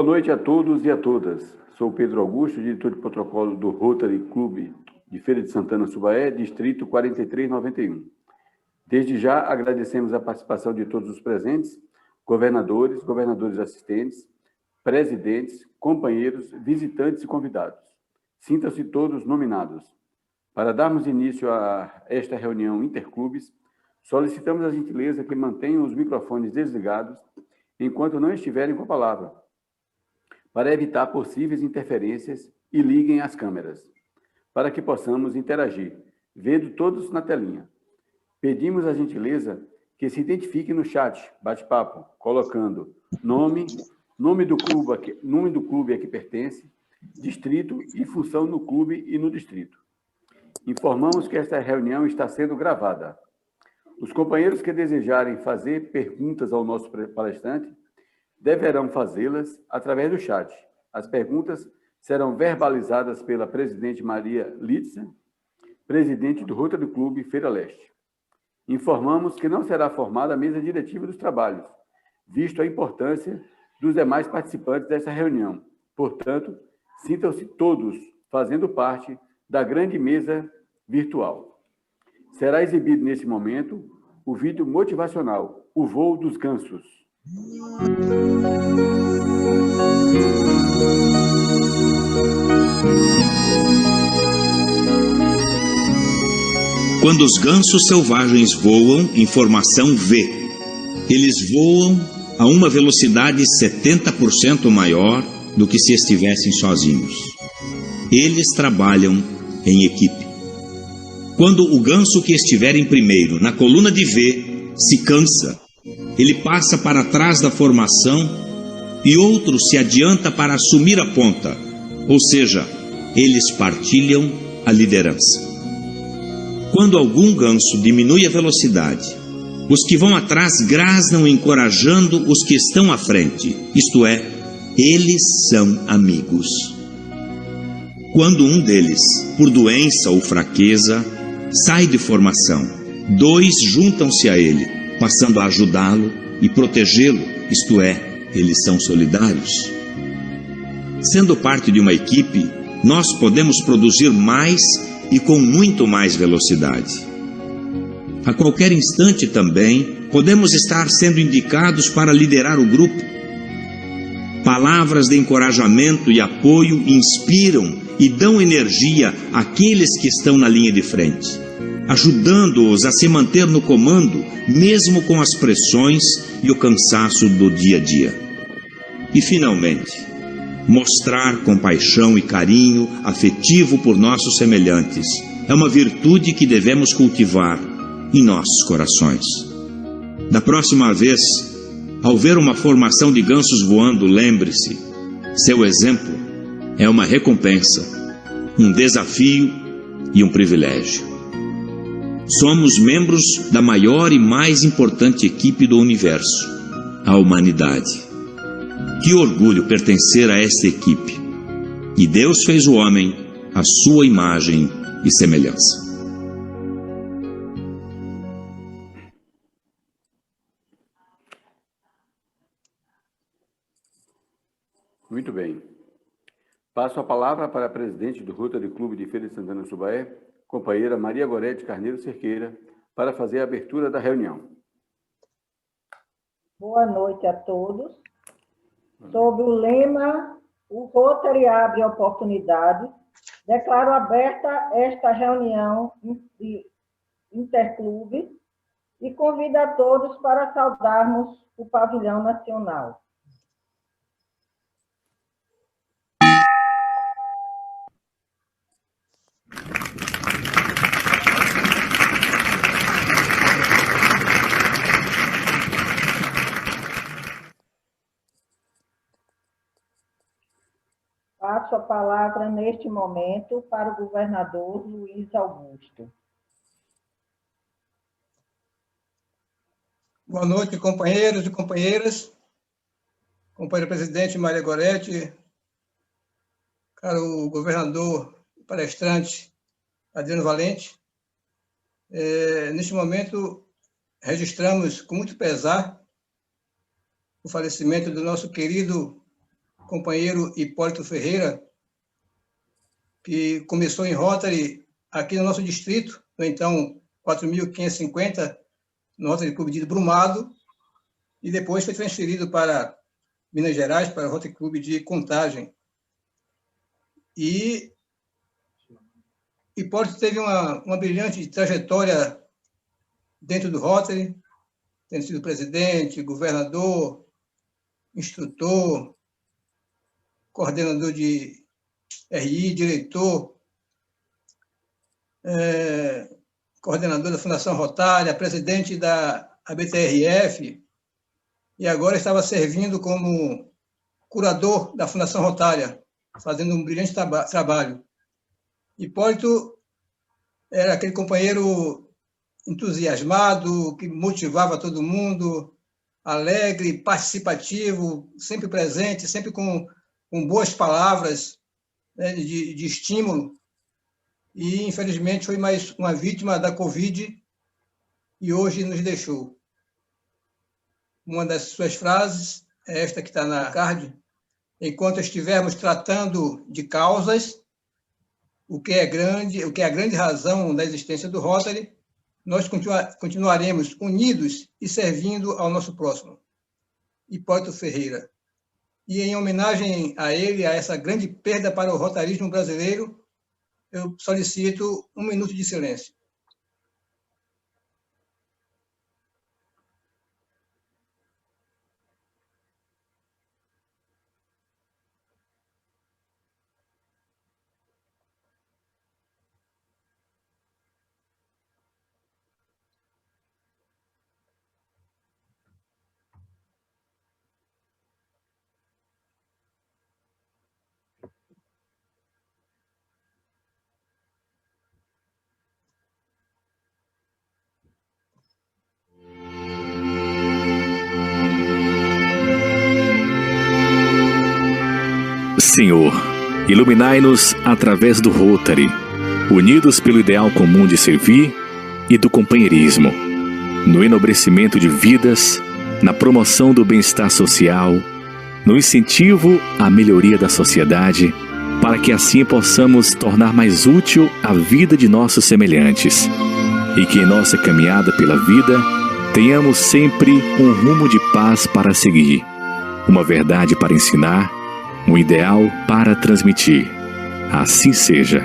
Boa noite a todos e a todas. Sou Pedro Augusto, diretor de protocolo do Rotary Clube de Feira de Santana Subaé, distrito 4391. Desde já agradecemos a participação de todos os presentes, governadores, governadores assistentes, presidentes, companheiros, visitantes e convidados. Sintam-se todos nominados. Para darmos início a esta reunião interclubes, solicitamos a gentileza que mantenham os microfones desligados enquanto não estiverem com a palavra, para evitar possíveis interferências, e liguem as câmeras, para que possamos interagir, vendo todos na telinha. Pedimos a gentileza que se identifique no chat, bate-papo, colocando nome do clube a que pertence, distrito e função no clube e no distrito. Informamos que esta reunião está sendo gravada. Os companheiros que desejarem fazer perguntas ao nosso palestrante deverão fazê-las através do chat. As perguntas serão verbalizadas pela presidente Maria Litza, presidente do Rotary Clube Feira Leste. Informamos que não será formada a mesa diretiva dos trabalhos, visto a importância dos demais participantes desta reunião. Portanto, sintam-se todos fazendo parte da grande mesa virtual. Será exibido nesse momento o vídeo motivacional, O Voo dos Gansos. Quando os gansos selvagens voam em formação V, eles voam a uma velocidade 70% maior do que se estivessem sozinhos. Eles trabalham em equipe. Quando o ganso que estiver em primeiro, na coluna de V, se cansa, ele passa para trás da formação e outro se adianta para assumir a ponta, ou seja, eles partilham a liderança. Quando algum ganso diminui a velocidade, os que vão atrás grasnam encorajando os que estão à frente, isto é, eles são amigos. Quando um deles, por doença ou fraqueza, sai de formação, dois juntam-se a ele, passando a ajudá-lo e protegê-lo, isto é, eles são solidários. Sendo parte de uma equipe, nós podemos produzir mais e com muito mais velocidade. A qualquer instante também, podemos estar sendo indicados para liderar o grupo. Palavras de encorajamento e apoio inspiram e dão energia àqueles que estão na linha de frente, ajudando-os a se manter no comando, mesmo com as pressões e o cansaço do dia a dia. E, finalmente, mostrar compaixão e carinho afetivo por nossos semelhantes é uma virtude que devemos cultivar em nossos corações. Da próxima vez, ao ver uma formação de gansos voando, lembre-se, seu exemplo é uma recompensa, um desafio e um privilégio. Somos membros da maior e mais importante equipe do universo, a humanidade. Que orgulho pertencer a esta equipe. E Deus fez o homem à sua imagem e semelhança. Muito bem. Passo a palavra para a presidente do Rotary Clube de Feira de Santana Subaé, companheira Maria Gorete Carneiro Cerqueira, para fazer a abertura da reunião. Boa noite a todos. Sob o lema O Rotary abre oportunidade, declaro aberta esta reunião de interclube e convido a todos para saudarmos o pavilhão nacional. Passo a palavra, neste momento, para o governador Luiz Augusto. Boa noite, companheiros e companheiras. Companheira presidente Maria Gorete, caro governador e palestrante Adriano Valente. Neste momento, registramos com muito pesar o falecimento do nosso querido companheiro Hipólito Ferreira, que começou em Rotary aqui no nosso distrito, no então 4.550, no Rotary Clube de Brumado, e depois foi transferido para Minas Gerais, para o Rotary Clube de Contagem. E Hipólito teve uma brilhante trajetória dentro do Rotary, tendo sido presidente, governador, instrutor, coordenador de RI, diretor, coordenador da Fundação Rotária, presidente da ABTRF, e agora estava servindo como curador da Fundação Rotária, fazendo um brilhante trabalho. Hipólito era aquele companheiro entusiasmado, que motivava todo mundo, alegre, participativo, sempre presente, sempre com boas palavras, né, de estímulo. E, infelizmente, foi mais uma vítima da Covid e hoje nos deixou. Uma das suas frases é esta que está na card: enquanto estivermos tratando de causas, o que é a grande razão da existência do Rotary, nós continuaremos unidos e servindo ao nosso próximo. Hipólito Ferreira. E em homenagem a ele, a essa grande perda para o rotarismo brasileiro, eu solicito 1 minuto de silêncio. Senhor, iluminai-nos através do Rotary, unidos pelo ideal comum de servir e do companheirismo, no enobrecimento de vidas, na promoção do bem-estar social, no incentivo à melhoria da sociedade, para que assim possamos tornar mais útil a vida de nossos semelhantes e que em nossa caminhada pela vida tenhamos sempre um rumo de paz para seguir, uma verdade para ensinar, um ideal para transmitir. Assim seja.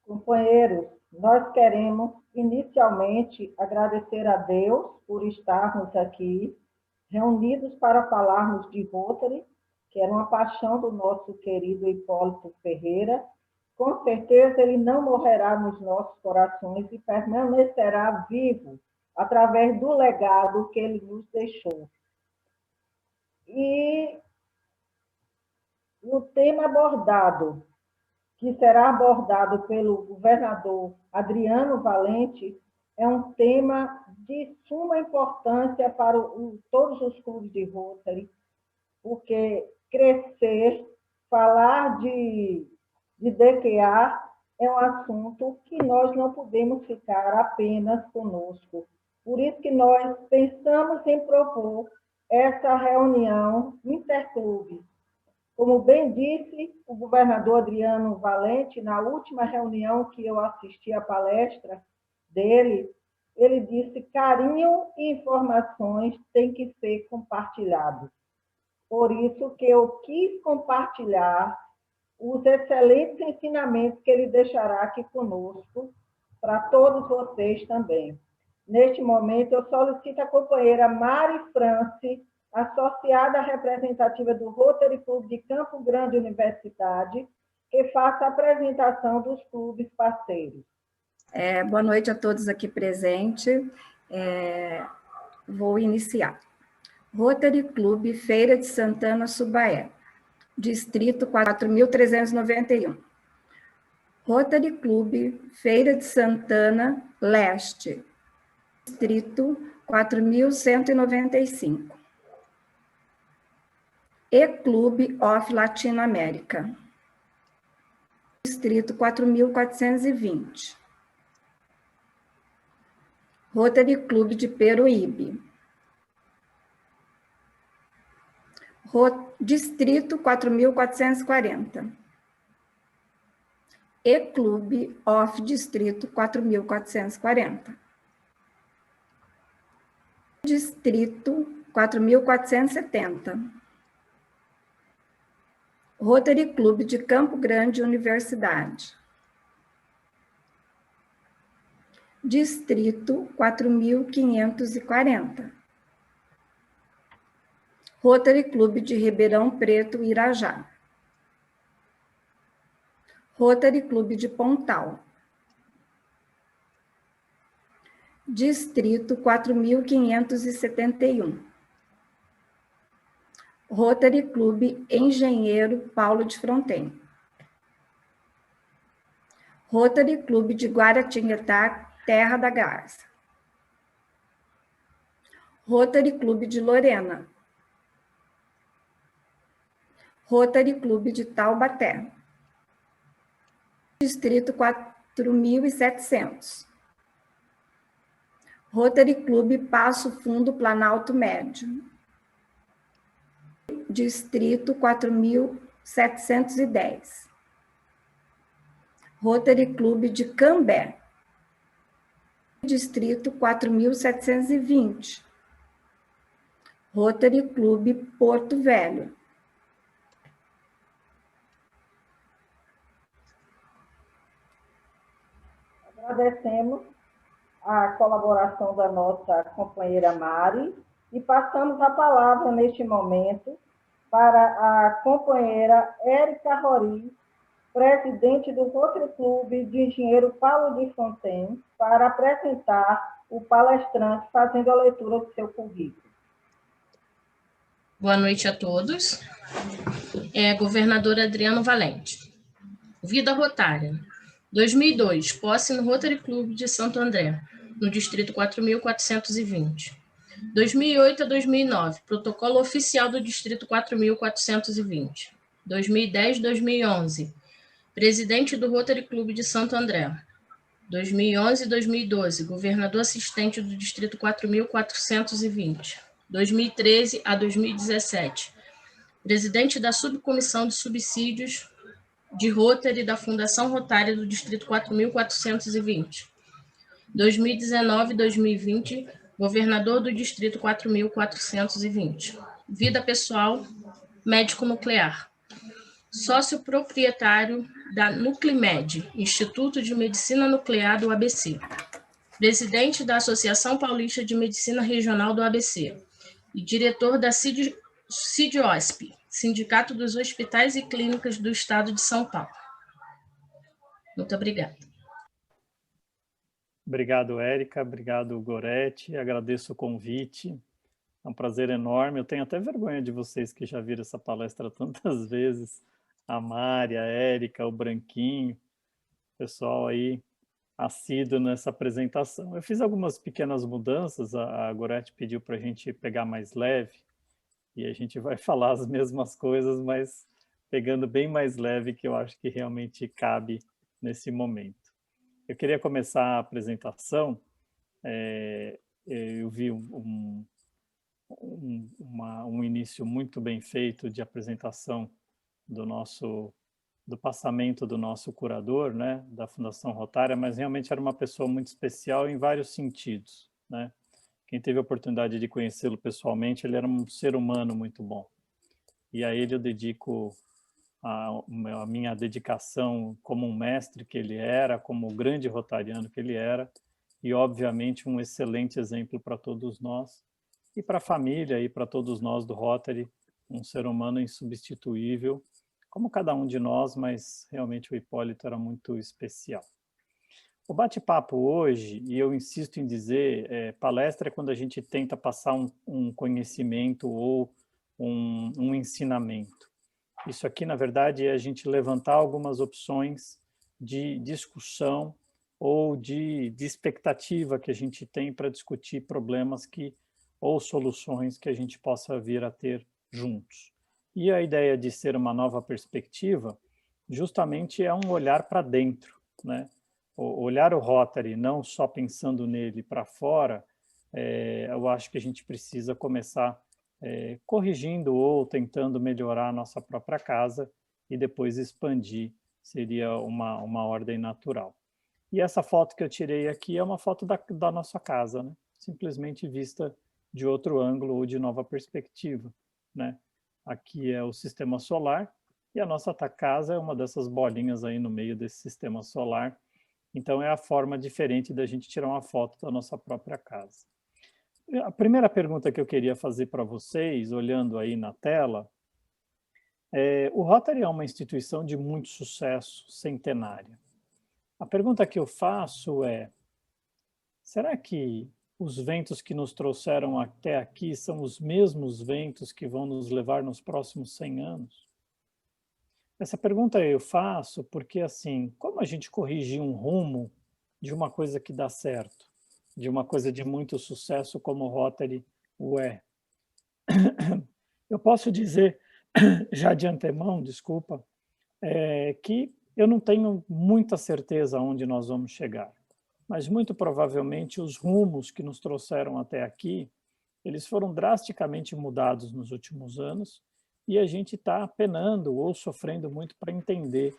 Companheiros, nós queremos inicialmente agradecer a Deus por estarmos aqui, reunidos para falarmos de Rotary, que era uma paixão do nosso querido Hipólito Ferreira. Com certeza ele não morrerá nos nossos corações e permanecerá vivo através do legado que ele nos deixou. E o tema abordado, que será abordado pelo governador Adriano Valente, é um tema de suma importância para todos os clubes de Rotary, porque crescer, falar de DQA é um assunto que nós não podemos ficar apenas conosco. Por isso que nós pensamos em propor essa reunião interclube. Como bem disse o governador Adriano Valente, na última reunião que eu assisti à palestra dele, ele disse: carinho e informações têm que ser compartilhados. Por isso que eu quis compartilhar os excelentes ensinamentos que ele deixará aqui conosco, para todos vocês também. Neste momento, eu solicito a companheira Mari France, associada representativa do Rotary Clube de Campo Grande Universidade, que faça a apresentação dos clubes parceiros. Boa noite a todos aqui presentes. Vou iniciar. Rotary Clube Feira de Santana, Subaé, Distrito 4.391. Rotary Clube Feira de Santana, Leste, Distrito 4.195. E Clube of Latinoamérica. Distrito 4.420. Rotary Clube de Peruíbe. Distrito 4.440. E-Clube of Distrito 4.440. Distrito 4.470. Rotary Clube de Campo Grande Universidade. Distrito 4.540. Rotary Clube de Ribeirão Preto, Irajá. Rotary Clube de Pontal. Distrito 4.571. Rotary Clube Engenheiro Paulo de Fronten. Rotary Clube de Guaratinguetá, Terra da Garça. Rotary Clube de Lorena. Rotary Clube de Taubaté. Distrito 4.700. Rotary Clube Passo Fundo, Planalto Médio. Distrito 4.710. Rotary Clube de Cambé. Distrito 4.720. Rotary Clube Porto Velho. Agradecemos a colaboração da nossa companheira Mari e passamos a palavra neste momento para a companheira Érica Rori, presidente do Rotary Clube de Engenheiro Paulo de Fronten, para apresentar o palestrante fazendo a leitura do seu currículo. Boa noite a todos. Governador Adriano Valente. Vida rotária. 2002, posse no Rotary Clube de Santo André, no Distrito 4.420. 2008 a 2009, protocolo oficial do Distrito 4.420. 2010-2011, presidente do Rotary Clube de Santo André. 2011 e 2012, governador assistente do Distrito 4.420. 2013 a 2017, presidente da Subcomissão de Subsídios de Rotary da Fundação Rotária do Distrito 4.420. 2019 e 2020, governador do Distrito 4.420. Vida pessoal, médico nuclear. Sócio proprietário da Nuclimed, Instituto de Medicina Nuclear do ABC. Presidente da Associação Paulista de Medicina Regional do ABC. E diretor da CIDOSP, Sindicato dos Hospitais e Clínicas do Estado de São Paulo. Muito obrigada. Obrigado, Érica. Obrigado, Gorete. Agradeço o convite. É um prazer enorme. Eu tenho até vergonha de vocês que já viram essa palestra tantas vezes. A Mari, a Érica, o Branquinho, pessoal aí assíduo nessa apresentação. Eu fiz algumas pequenas mudanças. A Gorete pediu para a gente pegar mais leve. E a gente vai falar as mesmas coisas, mas pegando bem mais leve, que eu acho que realmente cabe nesse momento. Eu queria começar a apresentação. Eu vi um início muito bem feito de apresentação do passamento do nosso curador, né, da Fundação Rotária, mas realmente era uma pessoa muito especial em vários sentidos, né? Quem teve a oportunidade de conhecê-lo pessoalmente, ele era um ser humano muito bom. E a ele eu dedico a minha dedicação como um mestre que ele era, como um grande rotariano que ele era, e obviamente um excelente exemplo para todos nós, e para a família, e para todos nós do Rotary, um ser humano insubstituível, como cada um de nós, mas realmente o Hipólito era muito especial. O bate-papo hoje, e eu insisto em dizer, palestra é quando a gente tenta passar um conhecimento ou um ensinamento. Isso aqui, na verdade, é a gente levantar algumas opções de discussão ou de expectativa que a gente tem para discutir problemas ou soluções que a gente possa vir a ter juntos. E a ideia de ser uma nova perspectiva justamente é um olhar para dentro, né? Olhar o Rotary não só pensando nele para fora, eu acho que a gente precisa começar corrigindo ou tentando melhorar a nossa própria casa e depois expandir, seria uma ordem natural. E essa foto que eu tirei aqui é uma foto da nossa casa, né? Simplesmente vista de outro ângulo ou de nova perspectiva, né? Aqui é o sistema solar e a nossa casa é uma dessas bolinhas aí no meio desse sistema solar. Então é a forma diferente da gente tirar uma foto da nossa própria casa. A primeira pergunta que eu queria fazer para vocês, olhando aí na tela, o Rotary é uma instituição de muito sucesso, centenária. A pergunta que eu faço é, será que os ventos que nos trouxeram até aqui são os mesmos ventos que vão nos levar nos próximos 100 anos? Essa pergunta eu faço porque, assim, como a gente corrigir um rumo de uma coisa que dá certo, de uma coisa de muito sucesso como o Rotary o é? Eu posso dizer, já de antemão, desculpa, que eu não tenho muita certeza onde nós vamos chegar, mas muito provavelmente os rumos que nos trouxeram até aqui, eles foram drasticamente mudados nos últimos anos e a gente está penando ou sofrendo muito para entender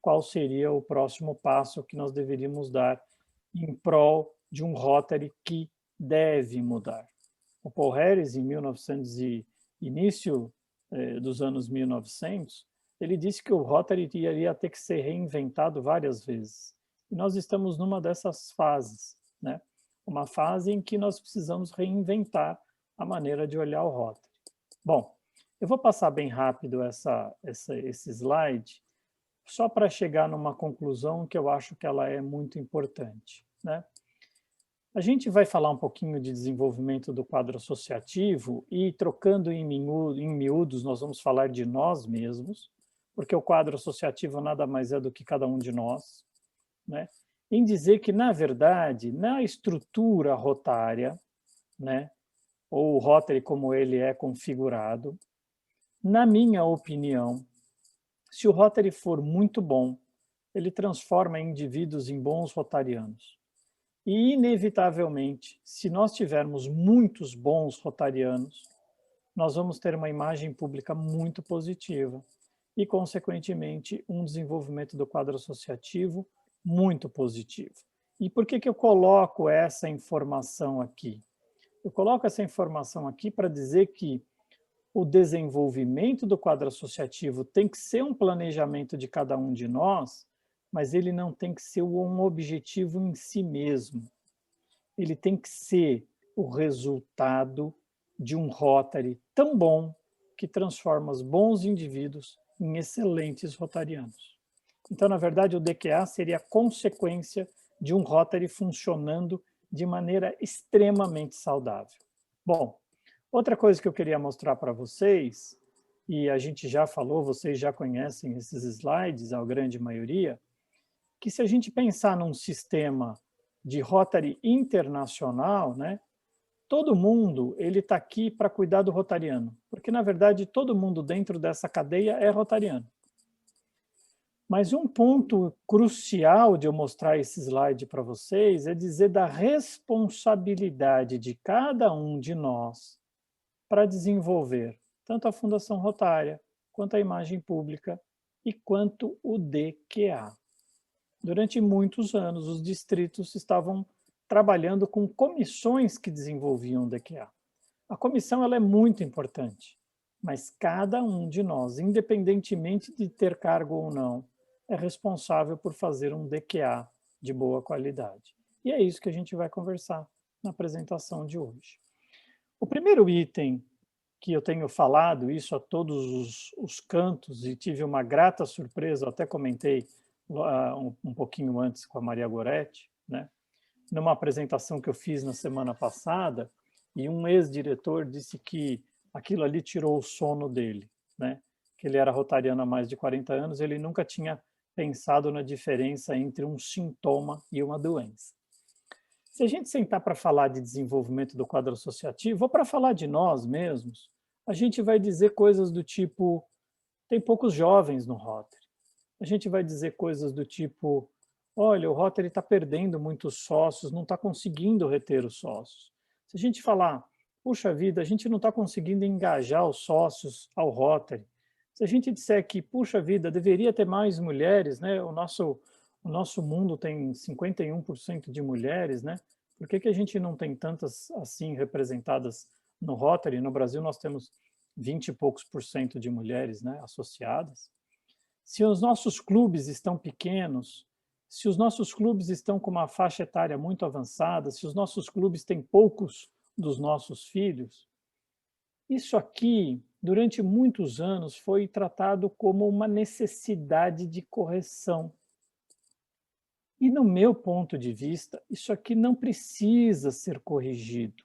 qual seria o próximo passo que nós deveríamos dar em prol de um Rotary que deve mudar. O Paul Harris, em início dos anos 1900, ele disse que o Rotary iria ter que ser reinventado várias vezes. E nós estamos numa dessas fases, né? Uma fase em que nós precisamos reinventar a maneira de olhar o Rotary. Bom, eu vou passar bem rápido esse slide, só para chegar numa conclusão que eu acho que ela é muito importante, né? A gente vai falar um pouquinho de desenvolvimento do quadro associativo e, trocando em miúdos, nós vamos falar de nós mesmos, porque o quadro associativo nada mais é do que cada um de nós, né? Em dizer que, na verdade, na estrutura rotária, né, ou o Rotary como ele é configurado, na minha opinião, se o Rotary for muito bom, ele transforma indivíduos em bons rotarianos. E, inevitavelmente, se nós tivermos muitos bons rotarianos, nós vamos ter uma imagem pública muito positiva e, consequentemente, um desenvolvimento do quadro associativo muito positivo. E por que eu coloco essa informação aqui? Eu coloco essa informação aqui para dizer que o desenvolvimento do quadro associativo tem que ser um planejamento de cada um de nós, mas ele não tem que ser um objetivo em si mesmo. Ele tem que ser o resultado de um Rotary tão bom que transforma os bons indivíduos em excelentes rotarianos. Então, na verdade, o DQA seria a consequência de um Rotary funcionando de maneira extremamente saudável. Bom, outra coisa que eu queria mostrar para vocês, e a gente já falou, vocês já conhecem esses slides, a grande maioria, que se a gente pensar num sistema de Rotary internacional, né, todo mundo está aqui para cuidar do rotariano, porque, na verdade, todo mundo dentro dessa cadeia é rotariano. Mas um ponto crucial de eu mostrar esse slide para vocês é dizer da responsabilidade de cada um de nós para desenvolver tanto a Fundação Rotária, quanto a imagem pública e quanto o DQA. Durante muitos anos, os distritos estavam trabalhando com comissões que desenvolviam o DQA. A comissão ela é muito importante, mas cada um de nós, independentemente de ter cargo ou não, é responsável por fazer um DQA de boa qualidade. E é isso que a gente vai conversar na apresentação de hoje. O primeiro item que eu tenho falado, isso a todos os cantos, e tive uma grata surpresa, eu até comentei um pouquinho antes com a Maria Goretti, né? Numa apresentação que eu fiz na semana passada, e um ex-diretor disse que aquilo ali tirou o sono dele, né? Que ele era rotariano há mais de 40 anos, ele nunca tinha pensado na diferença entre um sintoma e uma doença. Se a gente sentar para falar de desenvolvimento do quadro associativo, ou para falar de nós mesmos, a gente vai dizer coisas do tipo, tem poucos jovens no Rotary, a gente vai dizer coisas do tipo, olha, o Rotary está perdendo muitos sócios, não está conseguindo reter os sócios. Se a gente falar, puxa vida, a gente não está conseguindo engajar os sócios ao Rotary. Se a gente disser que, puxa vida, deveria ter mais mulheres, né? O nosso mundo tem 51% de mulheres, né? Por que a gente não tem tantas assim representadas no Rotary? No Brasil nós temos 20 e poucos por cento de mulheres, né, associadas. Se os nossos clubes estão pequenos, se os nossos clubes estão com uma faixa etária muito avançada, se os nossos clubes têm poucos dos nossos filhos, isso aqui, durante muitos anos, foi tratado como uma necessidade de correção. E, no meu ponto de vista, isso aqui não precisa ser corrigido,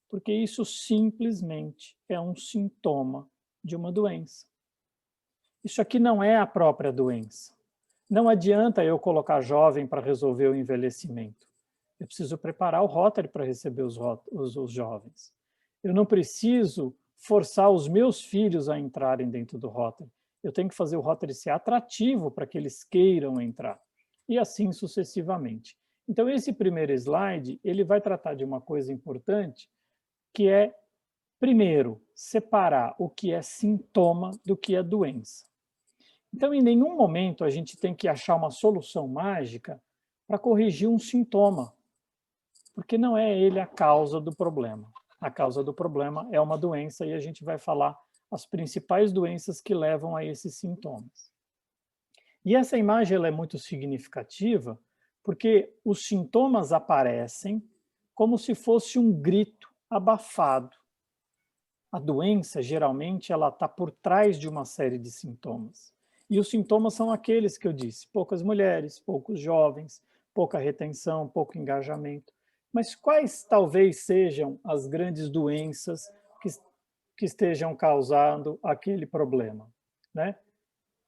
porque isso simplesmente é um sintoma de uma doença. Isso aqui não é a própria doença. Não adianta eu colocar jovem para resolver o envelhecimento. Eu preciso preparar o Rotary para receber os jovens. Eu não preciso forçar os meus filhos a entrarem dentro do Rotary. Eu tenho que fazer o Rotary ser atrativo para que eles queiram entrar. E assim sucessivamente. Então, esse primeiro slide, ele vai tratar de uma coisa importante, que é, primeiro, separar o que é sintoma do que é doença. Então, em nenhum momento a gente tem que achar uma solução mágica para corrigir um sintoma, porque não é ele a causa do problema. A causa do problema é uma doença e a gente vai falar as principais doenças que levam a esses sintomas. E essa imagem ela é muito significativa porque os sintomas aparecem como se fosse um grito abafado. A doença, geralmente, ela está por trás de uma série de sintomas. E os sintomas são aqueles que eu disse, poucas mulheres, poucos jovens, pouca retenção, pouco engajamento. Mas quais talvez sejam as grandes doenças que estejam causando aquele problema, né?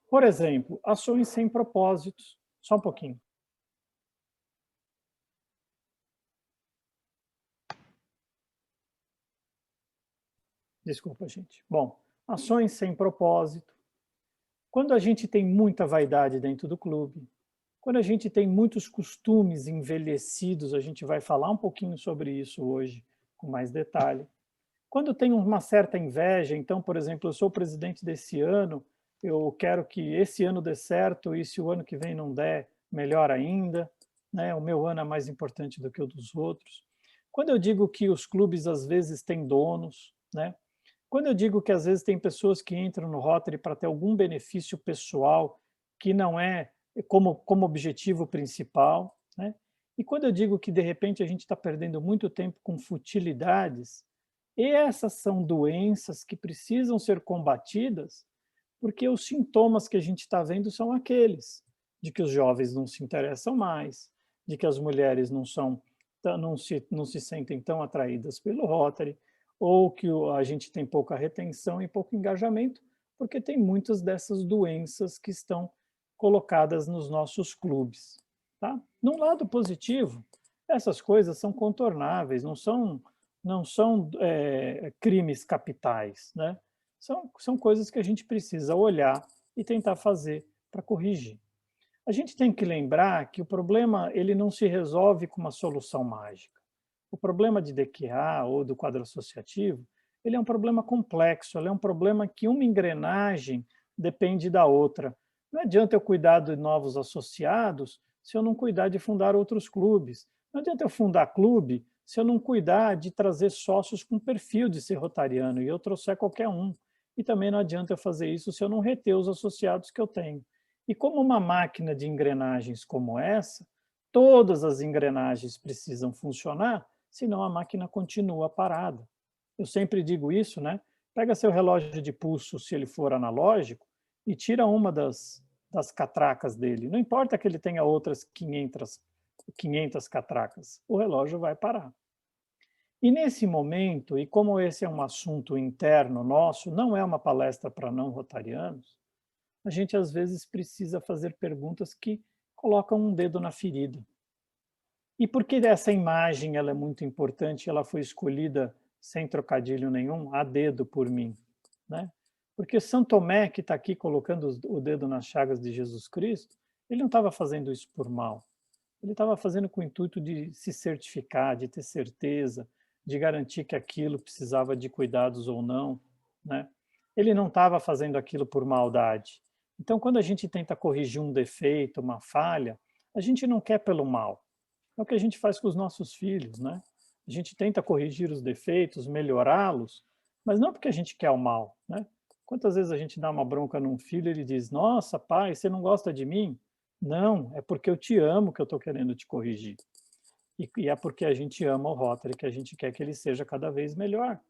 Por exemplo, ações sem propósitos. Só um pouquinho. Desculpa, gente. Bom, ações sem propósito. Quando a gente tem muita vaidade dentro do clube, quando a gente tem muitos costumes envelhecidos, a gente vai falar um pouquinho sobre isso hoje, com mais detalhe. Quando tem uma certa inveja, então, por exemplo, eu sou o presidente desse ano, eu quero que esse ano dê certo e se o ano que vem não der, melhor ainda, né? O meu ano é mais importante do que o dos outros. Quando eu digo que os clubes às vezes têm donos, né? Quando eu digo que às vezes tem pessoas que entram no Rotary para ter algum benefício pessoal que não é como objetivo principal, né? E quando eu digo que de repente a gente está perdendo muito tempo com futilidades, e essas são doenças que precisam ser combatidas, porque os sintomas que a gente está vendo são aqueles, de que os jovens não se interessam mais, de que as mulheres não se sentem tão atraídas pelo Rotary, ou que a gente tem pouca retenção e pouco engajamento, porque tem muitas dessas doenças que estão colocadas nos nossos clubes. Tá? Num lado positivo, essas coisas são contornáveis, não são crimes capitais, né? São coisas que a gente precisa olhar e tentar fazer para corrigir. A gente tem que lembrar que o problema ele não se resolve com uma solução mágica. O problema de DQA ou do quadro associativo, ele é um problema complexo, ele é um problema que uma engrenagem depende da outra. Não adianta eu cuidar de novos associados se eu não cuidar de fundar outros clubes. Não adianta eu fundar clube se eu não cuidar de trazer sócios com perfil de ser rotariano e eu trouxer qualquer um. E também não adianta eu fazer isso se eu não reter os associados que eu tenho. E como uma máquina de engrenagens como essa, todas as engrenagens precisam funcionar, senão a máquina continua parada. Eu sempre digo isso, né? Pega seu relógio de pulso, se ele for analógico, e tira uma das catracas dele. Não importa que ele tenha outras 500 catracas, o relógio vai parar. E nesse momento, e como esse é um assunto interno nosso, não é uma palestra para não rotarianos, a gente às vezes precisa fazer perguntas que colocam um dedo na ferida. E por que essa imagem ela é muito importante, ela foi escolhida sem trocadilho nenhum, a dedo por mim, né? Porque São Tomé, que está aqui colocando o dedo nas chagas de Jesus Cristo, ele não estava fazendo isso por mal. Ele estava fazendo com o intuito de se certificar, de ter certeza, de garantir que aquilo precisava de cuidados ou não, né? Ele não estava fazendo aquilo por maldade. Então, quando a gente tenta corrigir um defeito, uma falha, a gente não quer pelo mal. É o que a gente faz com os nossos filhos, né? A gente tenta corrigir os defeitos, melhorá-los, mas não porque a gente quer o mal, né? Quantas vezes a gente dá uma bronca num filho e ele diz, nossa, pai, você não gosta de mim? Não, é porque eu te amo que eu estou querendo te corrigir. E é porque a gente ama o Rotary, que a gente quer que ele seja cada vez melhor.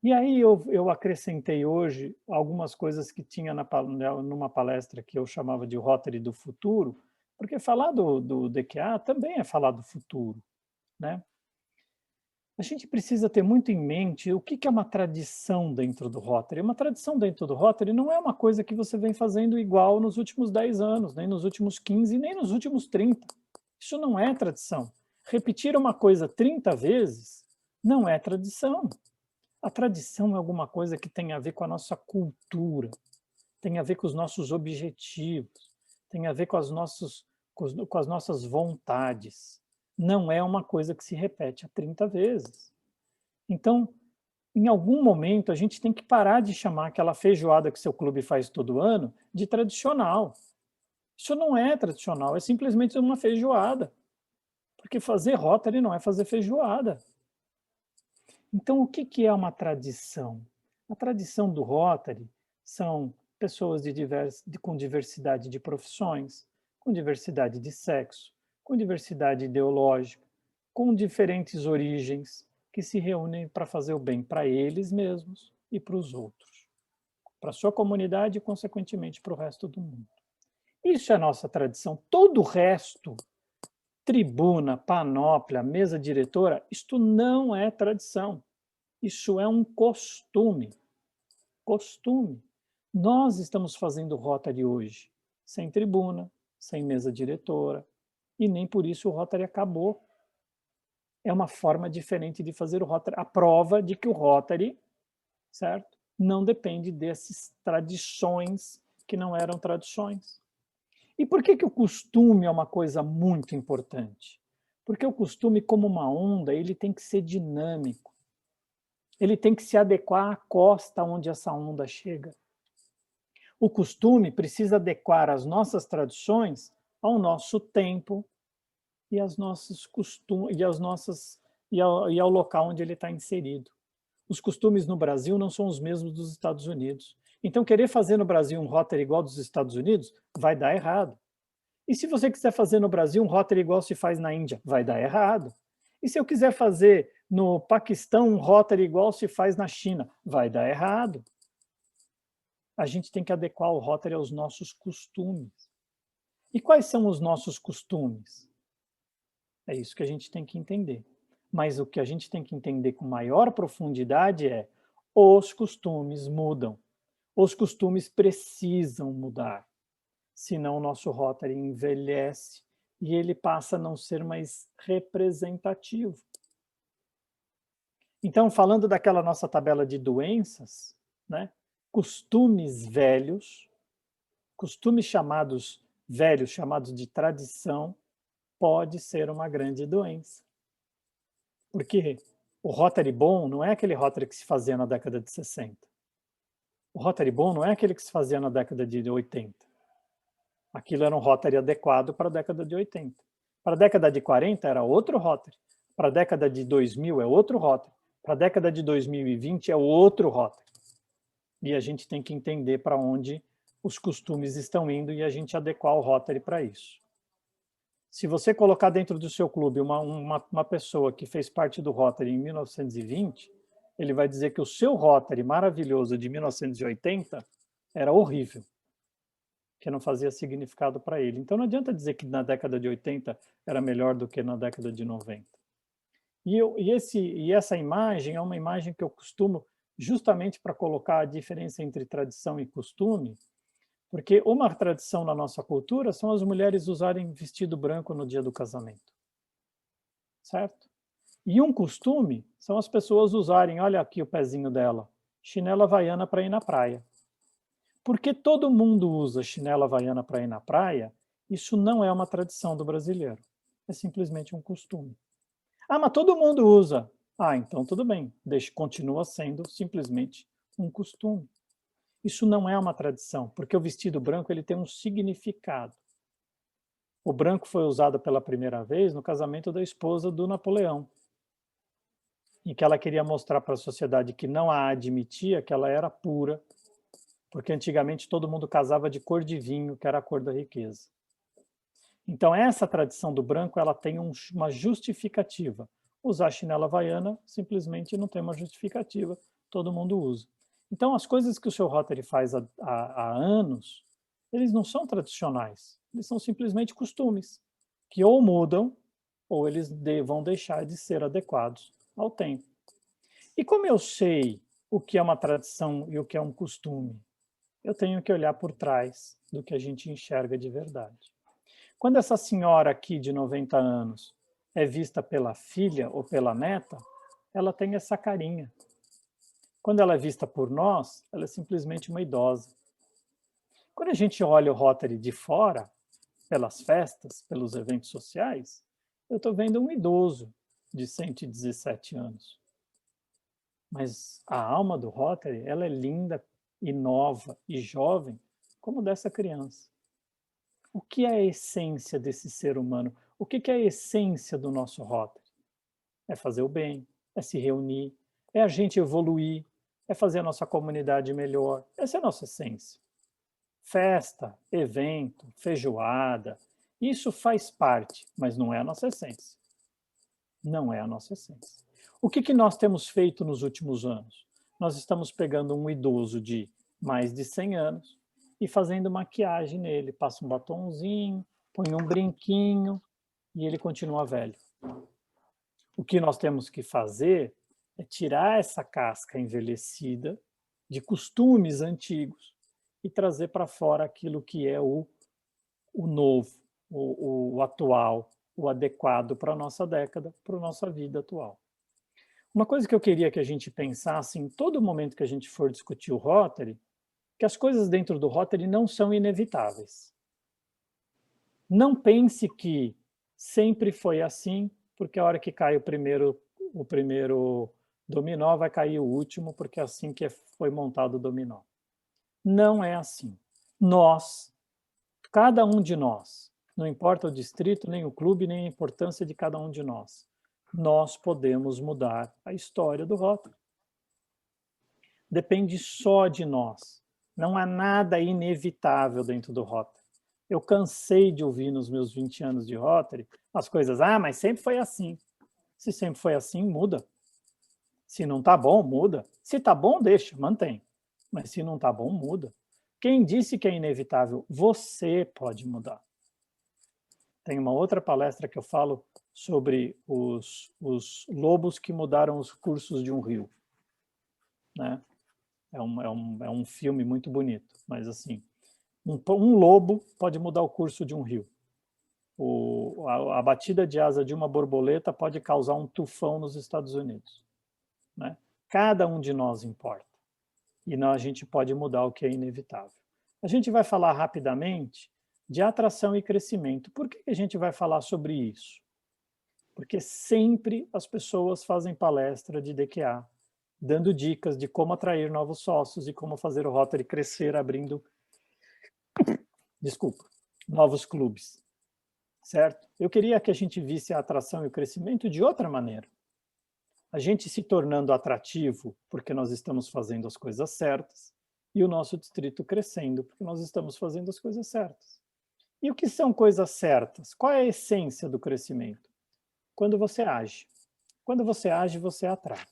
E aí eu acrescentei hoje algumas coisas que tinha numa palestra que eu chamava de Rotary do futuro, porque falar do DQA também é falar do futuro, né? A gente precisa ter muito em mente o que é uma tradição dentro do Rotary. Uma tradição dentro do Rotary não é uma coisa que você vem fazendo igual nos últimos 10 anos, nem nos últimos 15, nem nos últimos 30. Isso não é tradição. Repetir uma coisa 30 vezes não é tradição. A tradição é alguma coisa que tem a ver com a nossa cultura, tem a ver com os nossos objetivos, tem a ver com as nossas vontades. Não é uma coisa que se repete 30 vezes. Então, em algum momento, a gente tem que parar de chamar aquela feijoada que seu clube faz todo ano de tradicional. Isso não é tradicional, é simplesmente uma feijoada. Porque fazer Rotary não é fazer feijoada. Então, o que é uma tradição? A tradição do Rotary são pessoas com diversidade de profissões, com diversidade de sexo, com diversidade ideológica, com diferentes origens, que se reúnem para fazer o bem para eles mesmos e para os outros, para a sua comunidade e, consequentemente, para o resto do mundo. Isso é a nossa tradição. Todo o resto, tribuna, panóplia, mesa diretora, isto não é tradição. Isso é um costume. Costume. Nós estamos fazendo Rotary hoje, sem tribuna, sem mesa diretora, e nem por isso o Rotary acabou. É uma forma diferente de fazer o Rotary. A prova de que o Rotary, certo, não depende dessas tradições que não eram tradições. E por que o costume é uma coisa muito importante? Porque o costume, como uma onda, ele tem que ser dinâmico. Ele tem que se adequar à costa onde essa onda chega. O costume precisa adequar as nossas tradições ao nosso tempo e aos nossos costumes e ao local onde ele está inserido. Os costumes no Brasil não são os mesmos dos Estados Unidos. Então, querer fazer no Brasil um Rotary igual dos Estados Unidos vai dar errado. E se você quiser fazer no Brasil um Rotary igual se faz na Índia, vai dar errado. E se eu quiser fazer no Paquistão um Rotary igual se faz na China, vai dar errado. A gente tem que adequar o Rotary aos nossos costumes. E quais são os nossos costumes? É isso que a gente tem que entender. Mas o que a gente tem que entender com maior profundidade é os costumes mudam. Os costumes precisam mudar. Senão o nosso Rotary envelhece e ele passa a não ser mais representativo. Então, falando daquela nossa tabela de doenças, né, costumes velhos, costumes chamados velhos, chamados de tradição, pode ser uma grande doença. Porque o Rotary bom não é aquele Rotary que se fazia na década de 60. O Rotary bom não é aquele que se fazia na década de 80. Aquilo era um Rotary adequado para a década de 80. Para a década de 40 era outro Rotary. Para a década de 2000 é outro Rotary. Para a década de 2020 é outro Rotary. E a gente tem que entender para onde os costumes estão indo e a gente adequar o Rotary para isso. Se você colocar dentro do seu clube uma pessoa que fez parte do Rotary em 1920, ele vai dizer que o seu Rotary maravilhoso de 1980 era horrível, que não fazia significado para ele. Então não adianta dizer que na década de 80 era melhor do que na década de 90. E essa imagem é uma imagem que eu costumo, justamente para colocar a diferença entre tradição e costume, porque uma tradição na nossa cultura são as mulheres usarem vestido branco no dia do casamento. Certo? E um costume são as pessoas usarem, olha aqui o pezinho dela, chinela havaiana para ir na praia. Porque todo mundo usa chinela havaiana para ir na praia, isso não é uma tradição do brasileiro. É simplesmente um costume. Ah, mas todo mundo usa. Ah, então tudo bem. Continua sendo simplesmente um costume. Isso não é uma tradição, porque o vestido branco ele tem um significado. O branco foi usado pela primeira vez no casamento da esposa do Napoleão, em que ela queria mostrar para a sociedade que não a admitia, que ela era pura, porque antigamente todo mundo casava de cor de vinho, que era a cor da riqueza. Então essa tradição do branco ela tem uma justificativa. Usar chinela havaiana simplesmente não tem uma justificativa, todo mundo usa. Então as coisas que o seu Rotary faz há anos, eles não são tradicionais, eles são simplesmente costumes, que ou mudam, ou eles vão deixar de ser adequados ao tempo. E como eu sei o que é uma tradição e o que é um costume? Eu tenho que olhar por trás do que a gente enxerga de verdade. Quando essa senhora aqui de 90 anos é vista pela filha ou pela neta, ela tem essa carinha. Quando ela é vista por nós, ela é simplesmente uma idosa. Quando a gente olha o Rotary de fora, pelas festas, pelos eventos sociais, eu estou vendo um idoso de 117 anos. Mas a alma do Rotary, ela é linda e nova e jovem, como dessa criança. O que é a essência desse ser humano? O que é a essência do nosso Rotary? É fazer o bem, é se reunir, é a gente evoluir, é fazer a nossa comunidade melhor. Essa é a nossa essência. Festa, evento, feijoada, isso faz parte, mas não é a nossa essência. Não é a nossa essência. O que nós temos feito nos últimos anos? Nós estamos pegando um idoso de mais de 100 anos e fazendo maquiagem nele. Passa um batonzinho, põe um brinquinho e ele continua velho. O que nós temos que fazer é tirar essa casca envelhecida de costumes antigos e trazer para fora aquilo que é o novo, o atual, o adequado para a nossa década, para a nossa vida atual. Uma coisa que eu queria que a gente pensasse em todo momento que a gente for discutir o Rotary, que as coisas dentro do Rotary não são inevitáveis. Não pense que sempre foi assim, porque a hora que cai o primeiro dominó, vai cair o último, porque é assim que foi montado o dominó. Não é assim. Nós, cada um de nós, não importa o distrito, nem o clube, nem a importância de cada um de nós podemos mudar a história do Rotary. Depende só de nós. Não há nada inevitável dentro do Rotary. Eu cansei de ouvir nos meus 20 anos de Rotary as coisas, mas sempre foi assim. Se sempre foi assim, muda. Se não está bom, muda. Se está bom, deixa, mantém. Mas se não está bom, muda. Quem disse que é inevitável? Você pode mudar. Tem uma outra palestra que eu falo sobre os lobos que mudaram os cursos de um rio. Né? É um filme muito bonito, mas assim, um lobo pode mudar o curso de um rio. A batida de asa de uma borboleta pode causar um tufão nos Estados Unidos. Né? Cada um de nós importa. E a gente pode mudar o que é inevitável. A gente vai falar rapidamente de atração e crescimento. Por que a gente vai falar sobre isso? Porque sempre as pessoas fazem palestra de DQA, dando dicas de como atrair novos sócios e como fazer o Rotary crescer, abrindo novos clubes. Certo? Eu queria que a gente visse a atração e o crescimento de outra maneira. A gente se tornando atrativo porque nós estamos fazendo as coisas certas e o nosso distrito crescendo porque nós estamos fazendo as coisas certas. E o que são coisas certas? Qual é a essência do crescimento? Quando você age. Quando você age, você atrai.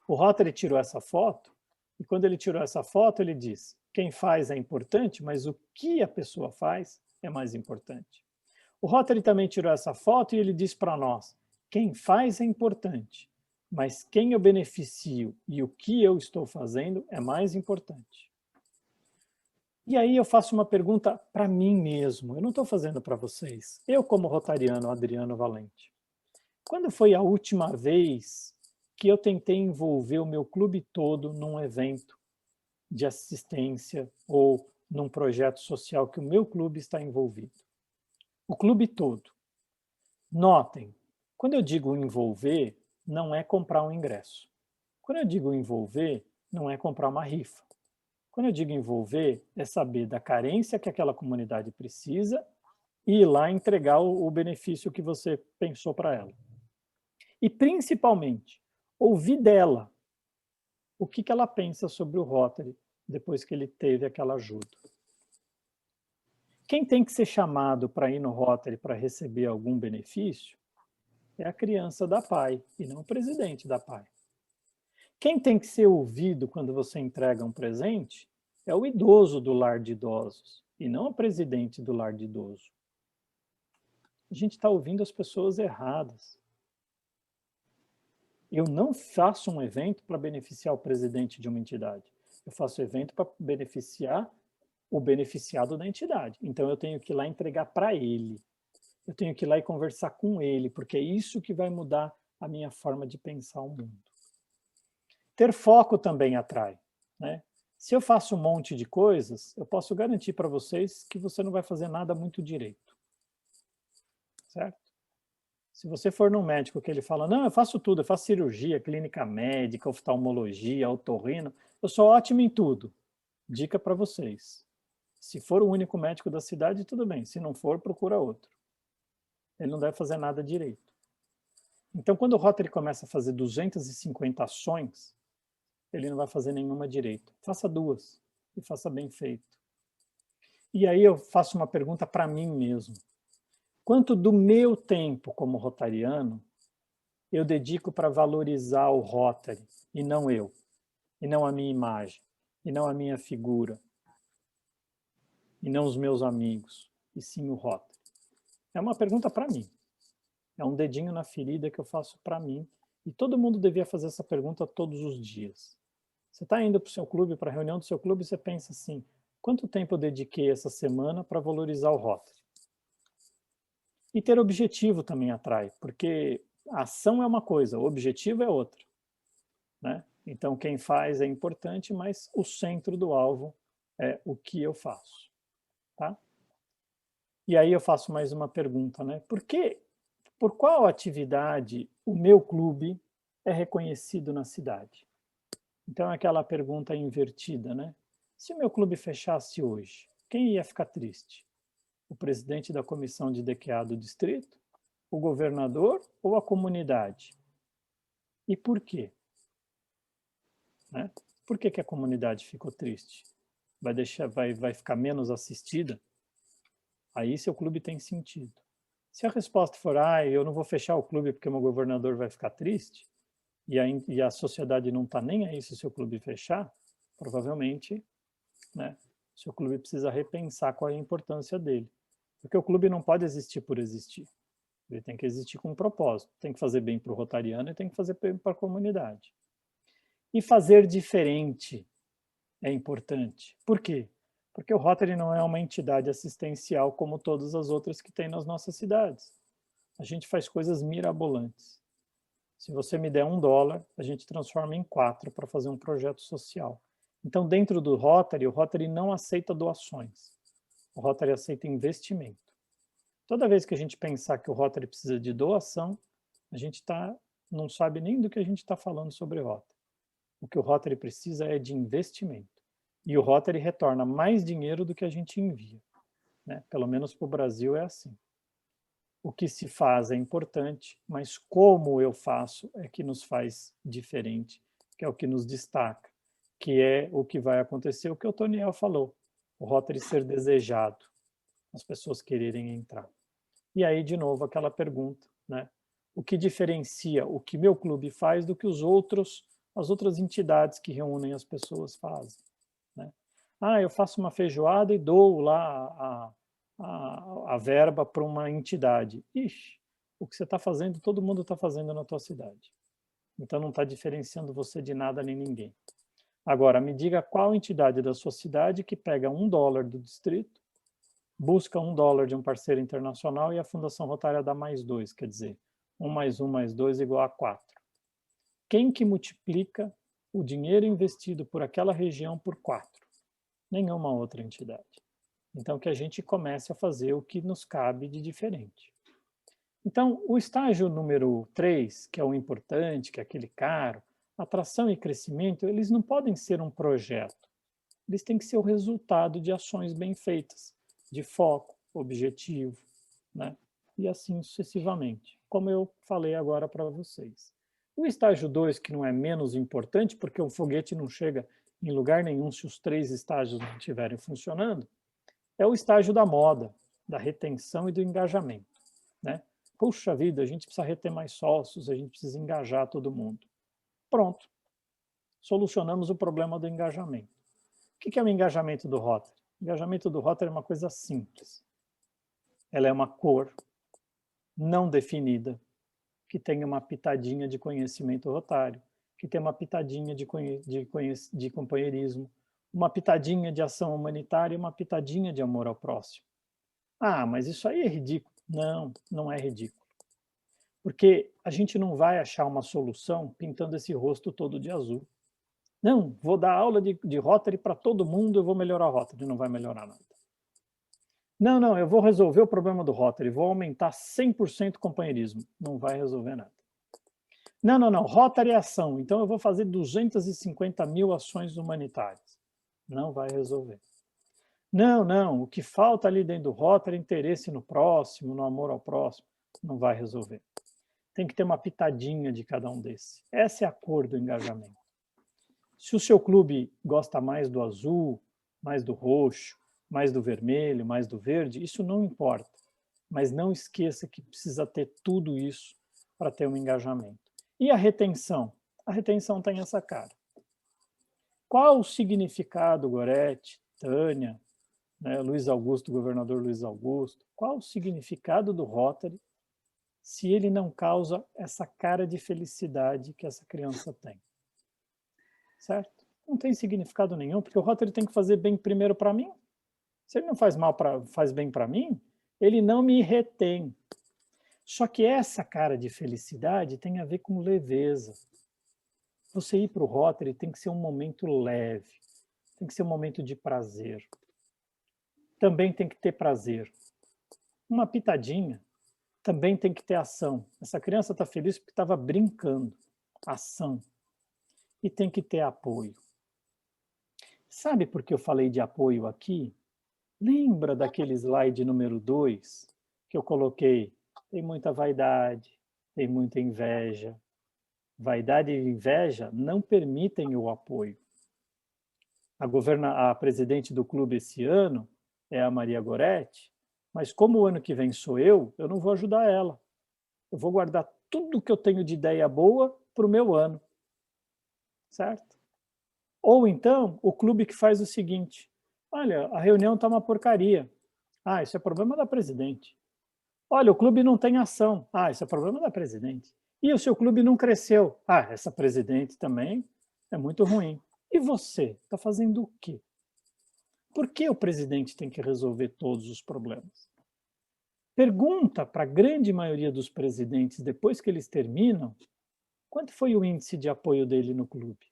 O Rotary tirou essa foto, e quando ele tirou essa foto, ele diz, quem faz é importante, mas o que a pessoa faz é mais importante. O Rotary também tirou essa foto e ele diz para nós, quem faz é importante, mas quem eu beneficio e o que eu estou fazendo é mais importante. E aí eu faço uma pergunta para mim mesmo, eu não estou fazendo para vocês. Eu, como rotariano, Adriano Valente, quando foi a última vez que eu tentei envolver o meu clube todo num evento de assistência ou num projeto social que o meu clube está envolvido. O clube todo. Notem, quando eu digo envolver, não é comprar um ingresso. Quando eu digo envolver, não é comprar uma rifa. Quando eu digo envolver, é saber da carência que aquela comunidade precisa e ir lá entregar o benefício que você pensou para ela. E, principalmente, ouvir dela o que ela pensa sobre o Rotary depois que ele teve aquela ajuda. Quem tem que ser chamado para ir no Rotary para receber algum benefício é a criança da PAI e não o presidente da PAI. Quem tem que ser ouvido quando você entrega um presente é o idoso do lar de idosos e não o presidente do lar de idoso. A gente está ouvindo as pessoas erradas. Eu não faço um evento para beneficiar o presidente de uma entidade. Eu faço evento para beneficiar o beneficiado da entidade. Então eu tenho que ir lá entregar para ele. Eu tenho que ir lá e conversar com ele, porque é isso que vai mudar a minha forma de pensar o mundo. Ter foco também atrai, né? Se eu faço um monte de coisas, eu posso garantir para vocês que você não vai fazer nada muito direito. Certo? Se você for num médico que ele fala, não, eu faço tudo, eu faço cirurgia, clínica médica, oftalmologia, otorrino, eu sou ótimo em tudo. Dica para vocês. Se for o único médico da cidade, tudo bem. Se não for, procura outro. Ele não deve fazer nada direito. Então, quando o Rotary começa a fazer 250 ações, ele não vai fazer nenhuma direito. Faça 2 e faça bem feito. E aí eu faço uma pergunta para mim mesmo. Quanto do meu tempo como rotariano eu dedico para valorizar o Rotary e não eu, e não a minha imagem, e não a minha figura, e não os meus amigos, e sim o Rotary? É uma pergunta para mim. É um dedinho na ferida que eu faço para mim. E todo mundo devia fazer essa pergunta todos os dias. Você está indo para o seu clube, para a reunião do seu clube, e você pensa assim, quanto tempo eu dediquei essa semana para valorizar o Rotary? E ter objetivo também atrai, porque a ação é uma coisa, o objetivo é outra, né? Então, quem faz é importante, mas o centro do alvo é o que eu faço, tá? E aí eu faço mais uma pergunta, né? Por qual atividade o meu clube é reconhecido na cidade? Então, é aquela pergunta invertida, né? Se o meu clube fechasse hoje, quem ia ficar triste? O presidente da comissão de DQA do distrito? O governador ou a comunidade? E por quê? Né? Por que a comunidade ficou triste? Vai ficar menos assistida? Aí seu clube tem sentido. Se a resposta for, eu não vou fechar o clube porque meu governador vai ficar triste, e a sociedade não está nem aí se o seu clube fechar, provavelmente, né, seu clube precisa repensar qual é a importância dele. Porque o clube não pode existir por existir. Ele tem que existir com um propósito. Tem que fazer bem para o rotariano e tem que fazer bem para a comunidade. E fazer diferente é importante. Por quê? Porque o Rotary não é uma entidade assistencial como todas as outras que tem nas nossas cidades. A gente faz coisas mirabolantes. Se você me der $1, a gente transforma em 4 para fazer um projeto social. Então, dentro do Rotary, o Rotary não aceita doações. O Rotary aceita investimento. Toda vez que a gente pensar que o Rotary precisa de doação, a gente não sabe nem do que a gente está falando sobre o Rotary. O que o Rotary precisa é de investimento. E o Rotary retorna mais dinheiro do que a gente envia, né? Pelo menos para o Brasil é assim. O que se faz é importante, mas como eu faço é que nos faz diferente, que é o que nos destaca, que é o que vai acontecer, o que o Toniel falou, o Rotary ser desejado, as pessoas quererem entrar. E aí, de novo, aquela pergunta, né? O que diferencia o que meu clube faz do que as outras entidades que reúnem as pessoas fazem, né? Eu faço uma feijoada e dou lá a verba para uma entidade. Ixi, o que você está fazendo, todo mundo está fazendo na tua cidade. Então não está diferenciando você de nada nem ninguém. Agora, me diga qual entidade da sua cidade que pega $1 do distrito, busca $1 de um parceiro internacional e a Fundação Rotária dá mais 2, quer dizer, 1 mais 1 mais 2 igual a 4. quem que multiplica o dinheiro investido por aquela região por 4? Nenhuma outra entidade. Então, que a gente comece a fazer o que nos cabe de diferente. Então, o estágio número 3, que é o importante, que é aquele caro, atração e crescimento, eles não podem ser um projeto. Eles têm que ser o resultado de ações bem feitas, de foco, objetivo, né? E assim sucessivamente, como eu falei agora para vocês. O estágio 2, que não é menos importante, porque o foguete não chega em lugar nenhum se os 3 estágios não estiverem funcionando, é o estágio da moda, da retenção e do engajamento, né? Puxa vida, a gente precisa reter mais sócios, a gente precisa engajar todo mundo. Pronto, solucionamos o problema do engajamento. O que é o engajamento do Rotary? O engajamento do Rotary é uma coisa simples. Ela é uma cor não definida, que tem uma pitadinha de conhecimento rotário, que tem uma pitadinha de companheirismo, uma pitadinha de ação humanitária e uma pitadinha de amor ao próximo. Ah, mas isso aí é ridículo. Não, não é ridículo. Porque a gente não vai achar uma solução pintando esse rosto todo de azul. Não, vou dar aula de Rotary para todo mundo, eu vou melhorar o Rotary. Não vai melhorar nada. Não, eu vou resolver o problema do Rotary, vou aumentar 100% companheirismo. Não vai resolver nada. Não, Rotary é ação, então eu vou fazer 250 mil ações humanitárias. Não vai resolver. Não, o que falta ali dentro do Rotary é interesse no próximo, no amor ao próximo. Não vai resolver. Tem que ter uma pitadinha de cada um desses. Essa é a cor do engajamento. Se o seu clube gosta mais do azul, mais do roxo, mais do vermelho, mais do verde, isso não importa. Mas não esqueça que precisa ter tudo isso para ter um engajamento. E a retenção? A retenção tem essa cara. Qual o significado, Gorete, Tânia, né, Luiz Augusto, governador Luiz Augusto, qual o significado do Rotary se ele não causa essa cara de felicidade que essa criança tem? Certo? Não tem significado nenhum, porque o Rotary tem que fazer bem primeiro para mim. Se ele não faz bem para mim, ele não me retém. Só que essa cara de felicidade tem a ver com leveza. Você ir para o Rotary tem que ser um momento leve, tem que ser um momento de prazer. Também tem que ter prazer. Uma pitadinha também tem que ter ação. Essa criança está feliz porque estava brincando. Ação. E tem que ter apoio. Sabe por que eu falei de apoio aqui? Lembra daquele slide número 2 que eu coloquei? Tem muita vaidade, tem muita inveja. Vaidade e inveja não permitem o apoio. A presidente do clube esse ano é a Maria Goretti, mas como o ano que vem sou eu não vou ajudar ela. Eu vou guardar tudo que eu tenho de ideia boa para o meu ano. Certo? Ou então, o clube que faz o seguinte: olha, a reunião está uma porcaria. Ah, isso é problema da presidente. Olha, o clube não tem ação. Ah, isso é problema da presidente. E o seu clube não cresceu. Ah, essa presidente também é muito ruim. E você, está fazendo o quê? Por que o presidente tem que resolver todos os problemas? Pergunta para a grande maioria dos presidentes, depois que eles terminam, quanto foi o índice de apoio dele no clube?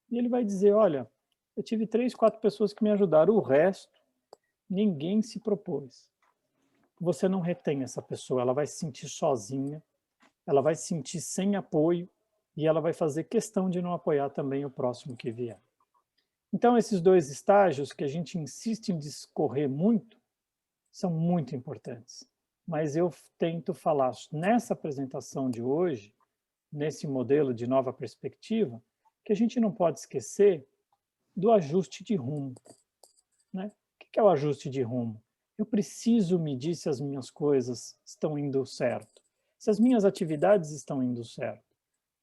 E ele vai dizer, olha, eu tive 3, 4 pessoas que me ajudaram, o resto, ninguém se propôs. Você não retém essa pessoa, ela vai se sentir sozinha, ela vai se sentir sem apoio e ela vai fazer questão de não apoiar também o próximo que vier. Então, esses 2 estágios que a gente insiste em discorrer muito, são muito importantes. Mas eu tento falar nessa apresentação de hoje, nesse modelo de nova perspectiva, que a gente não pode esquecer do ajuste de rumo. Né? O que é o ajuste de rumo? Eu preciso medir se as minhas coisas estão indo certo, se as minhas atividades estão indo certo.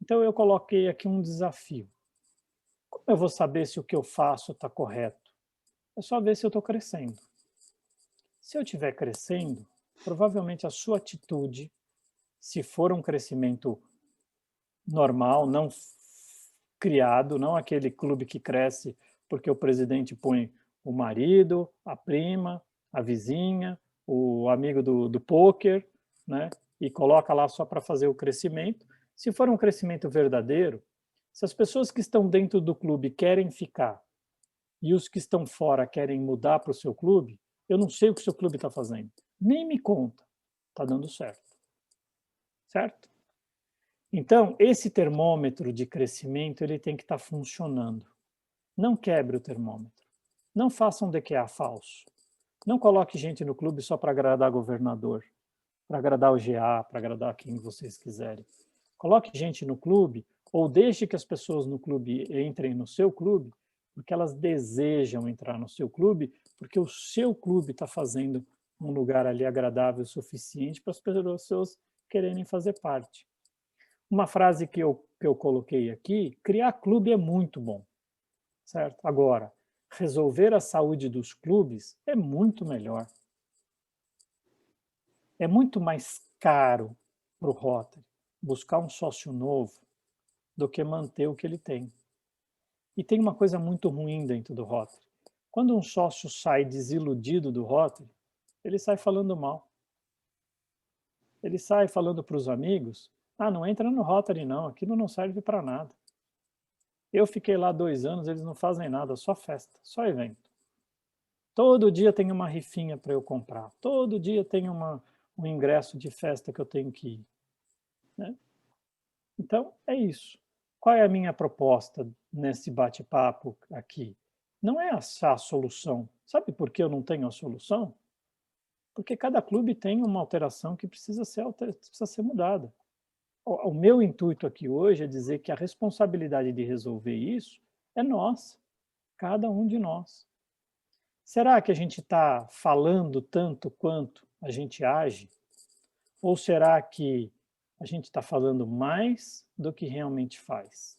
Então eu coloquei aqui um desafio. Como eu vou saber se o que eu faço está correto? É só ver se eu estou crescendo. Se eu estiver crescendo, provavelmente a sua atitude, se for um crescimento normal, não criado, não aquele clube que cresce porque o presidente põe o marido, a prima, a vizinha, o amigo do pôquer, né? E coloca lá só para fazer o crescimento. Se for um crescimento verdadeiro, Se as pessoas que estão dentro do clube querem ficar e os que estão fora querem mudar para o seu clube, eu não sei o que o seu clube está fazendo. Nem me conta. Está dando certo. Certo? Então, esse termômetro de crescimento ele tem que estar funcionando. Não quebre o termômetro. Não faça um DQA falso. Não coloque gente no clube só para agradar governador, para agradar o GA, para agradar quem vocês quiserem. Coloque gente no clube ou deixe que as pessoas no clube entrem no seu clube porque elas desejam entrar no seu clube, porque o seu clube está fazendo um lugar ali agradável o suficiente para as pessoas quererem fazer parte. Uma frase que eu coloquei aqui, criar clube é muito bom, certo? Agora, resolver a saúde dos clubes é muito melhor. É muito mais caro para o Rotary buscar um sócio novo do que manter o que ele tem. E tem uma coisa muito ruim dentro do Rotary. Quando um sócio sai desiludido do Rotary, ele sai falando mal. Ele sai falando para os amigos, não entra no Rotary não, aquilo não serve para nada. Eu fiquei lá 2 anos, eles não fazem nada, só festa, só evento. Todo dia tem uma rifinha para eu comprar, todo dia tem um ingresso de festa que eu tenho que ir. Né? Então, é isso. Qual é a minha proposta nesse bate-papo aqui? Não é achar a solução. Sabe por que eu não tenho a solução? Porque cada clube tem uma alteração que precisa ser mudada. O meu intuito aqui hoje é dizer que a responsabilidade de resolver isso é nossa, cada um de nós. Será que a gente está falando tanto quanto a gente age? Ou será que a gente está falando mais do que realmente faz?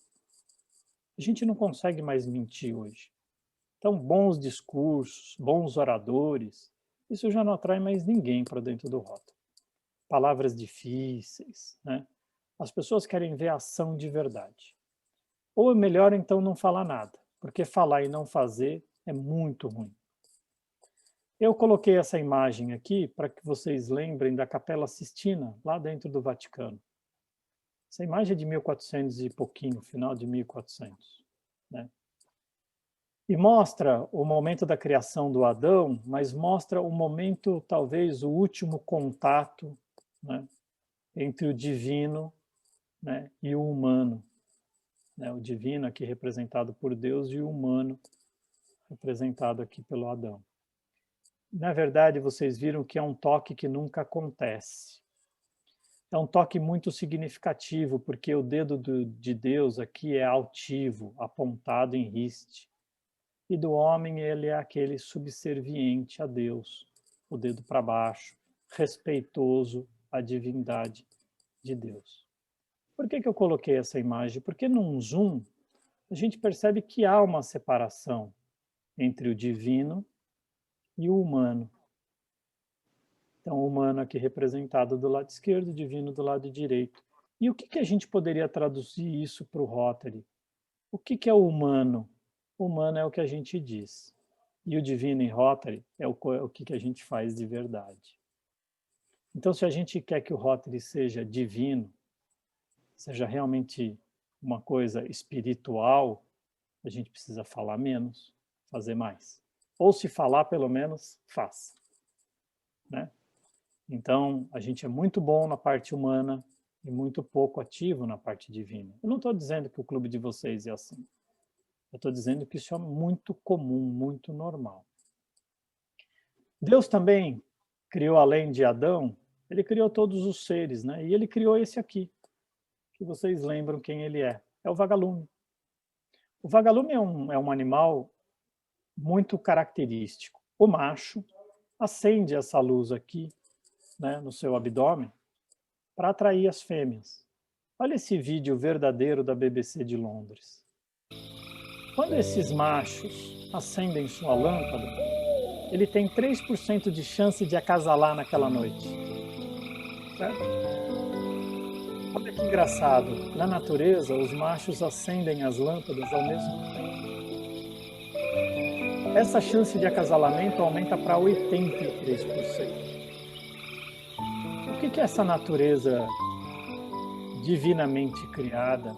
A gente não consegue mais mentir hoje. Então, bons discursos, bons oradores, isso já não atrai mais ninguém para dentro do Rotary. Palavras difíceis, né? As pessoas querem ver ação de verdade. Ou é melhor, então, não falar nada, porque falar e não fazer é muito ruim. Eu coloquei essa imagem aqui para que vocês lembrem da Capela Sistina, lá dentro do Vaticano. Essa imagem é de 1400 e pouquinho, final de 1400. Né? E mostra o momento da criação do Adão, mas mostra o momento, talvez, o último contato, né, entre o divino, né, e o humano. Né, o divino aqui representado por Deus e o humano representado aqui pelo Adão. Na verdade, vocês viram que é um toque que nunca acontece. É um toque muito significativo, porque o dedo de Deus aqui é altivo, apontado em riste. E do homem, ele é aquele subserviente a Deus, o dedo para baixo, respeitoso à divindade de Deus. Por que eu coloquei essa imagem? Porque num zoom, a gente percebe que há uma separação entre o divino e o humano. Então, o humano aqui representado do lado esquerdo, o divino do lado direito. E o que a gente poderia traduzir isso para o Rotary? O que é o humano? O humano é o que a gente diz. E o divino em Rotary é o que a gente faz de verdade. Então, se a gente quer que o Rotary seja divino, seja realmente uma coisa espiritual, a gente precisa falar menos, fazer mais. Ou se falar, pelo menos, faça. Né? Então, a gente é muito bom na parte humana e muito pouco ativo na parte divina. Eu não estou dizendo que o clube de vocês é assim. Eu estou dizendo que isso é muito comum, muito normal. Deus também criou, além de Adão, ele criou todos os seres, né? E ele criou esse aqui, que vocês lembram quem ele é. É o vagalume. O vagalume é um animal muito característico. O macho acende essa luz aqui, né, no seu abdômen, para atrair as fêmeas. Olha esse vídeo verdadeiro da BBC de Londres. Quando esses machos acendem sua lâmpada, ele tem 3% de chance de acasalar naquela noite. Certo? Olha que engraçado. Na natureza, os machos acendem as lâmpadas ao mesmo tempo. Essa chance de acasalamento aumenta para 83%. O que é essa natureza divinamente criada,